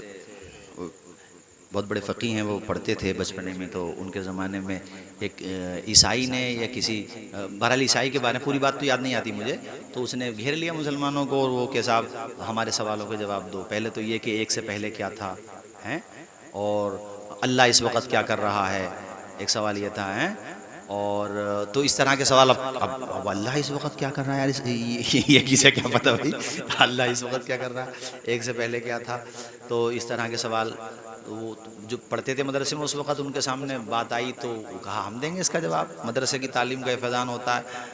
بہت بڑے فقیہ ہیں وہ پڑھتے تھے بچپنے میں، تو ان کے زمانے میں ایک عیسائی نے یا کسی بہرحال عیسائی کے بارے میں پوری بات تو یاد نہیں آتی مجھے، تو اس نے گھیر لیا مسلمانوں کو اور وہ کہ صاحب ہمارے سوالوں کے جواب دو۔ پہلے تو یہ کہ ایک سے پہلے کیا تھا ہیں، اور اللہ اس وقت کیا کر رہا ہے، ایک سوال یہ تھا ہیں، اور تو اس طرح کے سوال اب اللہ اس وقت کیا کر رہا ہے یار، یہ کسے کیا پتہ بھائی اللہ اس وقت کیا کر رہا ہے، ایک سے پہلے کیا تھا، تو اس طرح کے سوال وہ جو پڑھتے تھے مدرسے میں اس وقت ان کے سامنے بات آئی تو کہا ہم دیں گے اس کا جواب، مدرسے کی تعلیم کا فیضان ہوتا ہے۔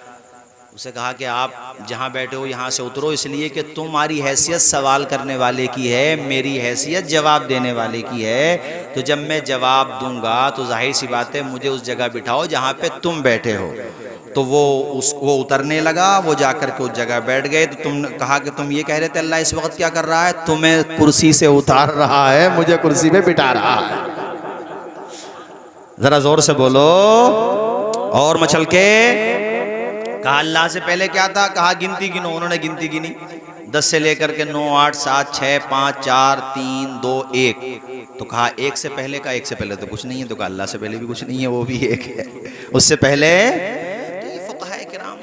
اسے کہا کہ آپ جہاں بیٹھے ہو یہاں سے اترو، اس لیے کہ تمہاری حیثیت سوال کرنے والے کی ہے، میری حیثیت جواب دینے والے کی ہے، تو جب میں جواب دوں گا تو ظاہر سی بات ہے مجھے اس جگہ بٹھاؤ جہاں پہ تم بیٹھے ہو۔ تو وہ اترنے لگا، وہ جا کر کے اس جگہ بیٹھ گئے، تو تم نے کہا کہ تم یہ کہہ رہے تھے اللہ اس وقت کیا کر رہا ہے، تمہیں کرسی سے اتار رہا ہے، مجھے کرسی پہ بٹھا رہا ہے۔ ذرا زور سے بولو اور مچل کے۔ کہا اللہ سے پہلے کیا تھا، کہا گنتی گنو، انہوں نے گنتی گنی 10 سے لے کر کے 9 8 7 6 5 4 3 2 1، تو کہا ایک سے پہلے کا، ایک سے پہلے تو کچھ نہیں ہے، تو کہا اللہ سے پہلے بھی کچھ نہیں ہے، وہ بھی ایک ہے، اس سے پہلے۔ تو یہ فقہائے کرام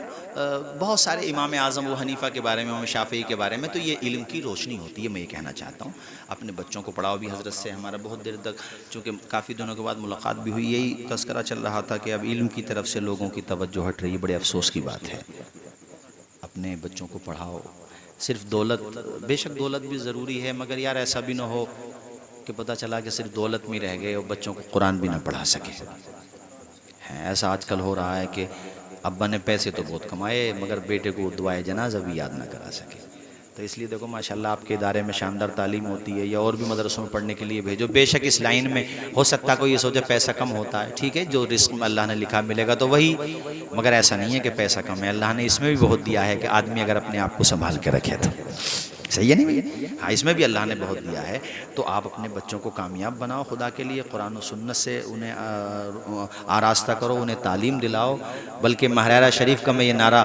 بہت سارے، امام اعظم ابو حنیفہ کے بارے میں، امام شافعی کے بارے میں، تو یہ علم کی روشنی ہوتی ہے، میں یہ کہنا چاہتا ہوں۔ اپنے بچوں کو پڑھاؤ بھی، حضرت سے ہمارا بہت دیر تک چونکہ کافی دنوں کے بعد ملاقات بھی ہوئی، یہی تذکرہ چل رہا تھا کہ اب علم کی طرف سے لوگوں کی توجہ ہٹ رہی ہے، بڑے افسوس کی بات ہے۔ اپنے بچوں کو پڑھاؤ، صرف دولت، بے شک دولت بھی ضروری ہے مگر یار ایسا بھی نہ ہو کہ پتہ چلا کہ صرف دولت میں رہ گئے اور بچوں کو قرآن بھی نہ پڑھا سکے۔ ایسا آج کل ہو رہا ہے کہ ابا نے پیسے تو بہت کمائے مگر بیٹے کو دعائے جنازہ بھی یاد نہ کرا سکے۔ تو اس لیے دیکھو ماشاءاللہ آپ کے ادارے میں شاندار تعلیم ہوتی ہے، یا اور بھی مدرسوں میں پڑھنے کے لیے بھیجو، بے شک اس لائن میں ہو سکتا ہے کوئی یہ سوچے پیسہ کم ہوتا ہے، ٹھیک ہے، جو رزق میں اللہ نے لکھا ملے گا تو وہی، مگر ایسا نہیں ہے کہ پیسہ کم ہے، اللہ نے اس میں بھی بہت دیا ہے کہ آدمی اگر اپنے آپ کو سنبھال کے رکھے تو صحیح ہے نہیں، ہاں اس میں بھی اللہ نے بہت دیا ہے۔ تو آپ اپنے بچوں کو کامیاب بناؤ خدا کے لیے، قرآن و سنت سے انہیں آراستہ کرو، انہیں تعلیم دلاؤ۔ بلکہ ماہرہ شریف کا میں یہ نعرہ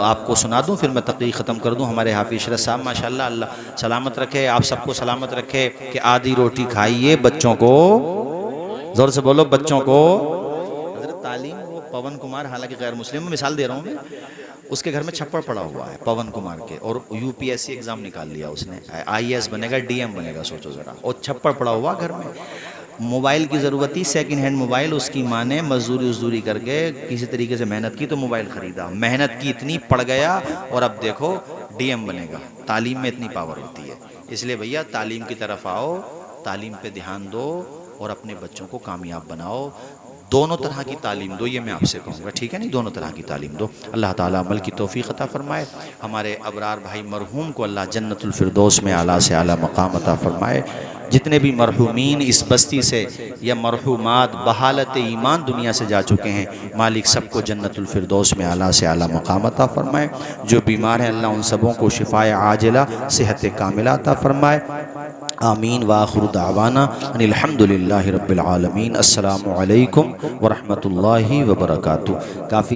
آپ کو سنا دوں پھر میں تقریر ختم کر دوں۔ ہمارے حافظ اشرف صاحب ماشاءاللہ اللہ سلامت رکھے، آپ سب کو سلامت رکھے، کہ آدھی روٹی کھائیے بچوں کو، زور سے بولو بچوں کو۔ حضرت تعلیم، وہ پون کمار حالانکہ غیر مسلم، مثال دے رہا ہوں میں، اس کے گھر میں چھپڑ پڑا ہوا ہے پون کمار کے، اور UPSC ایگزام نکال لیا اس نے، IAS بنے گا، DM بنے گا، سوچو ذرا، اور چھپڑ پڑا ہوا گھر میں۔ موبائل کی ضرورت تھی، سیکنڈ ہینڈ موبائل، اس کی ماں نے مزدوری کر کے کسی طریقے سے محنت کی تو موبائل خریدا، محنت کی اتنی پڑ گیا اور اب دیکھو ڈی ایم بنے گا۔ تعلیم میں اتنی پاور ہوتی ہے، اس لیے بھیا تعلیم کی طرف آؤ، تعلیم پہ دھیان دو اور اپنے بچوں کو کامیاب بناؤ، دونوں طرح کی تعلیم دو، یہ میں آپ سے کہوں گا، ٹھیک ہے نہیں؟ دونوں طرح کی تعلیم دو۔ اللہ تعالیٰ عمل کی توفیق عطا فرمائے، ہمارے ابرار بھائی مرحوم کو اللہ جنت الفردوس میں اعلیٰ سے اعلیٰ مقام عطا فرمائے، جتنے بھی مرحومین اس بستی سے یا مرحومات بحالت ایمان دنیا سے جا چکے ہیں، مالک سب کو جنت الفردوس میں اعلیٰ سے اعلیٰ مقام عطا فرمائے، جو بیمار ہیں اللہ ان سبوں کو شفائے عاجلہ صحت کاملہ عطا فرمائے، آمین۔ وآخر دعوانا ان الحمدللہ رب العالمین۔ السلام علیکم ورحمۃ اللہ وبرکاتہ۔ کافی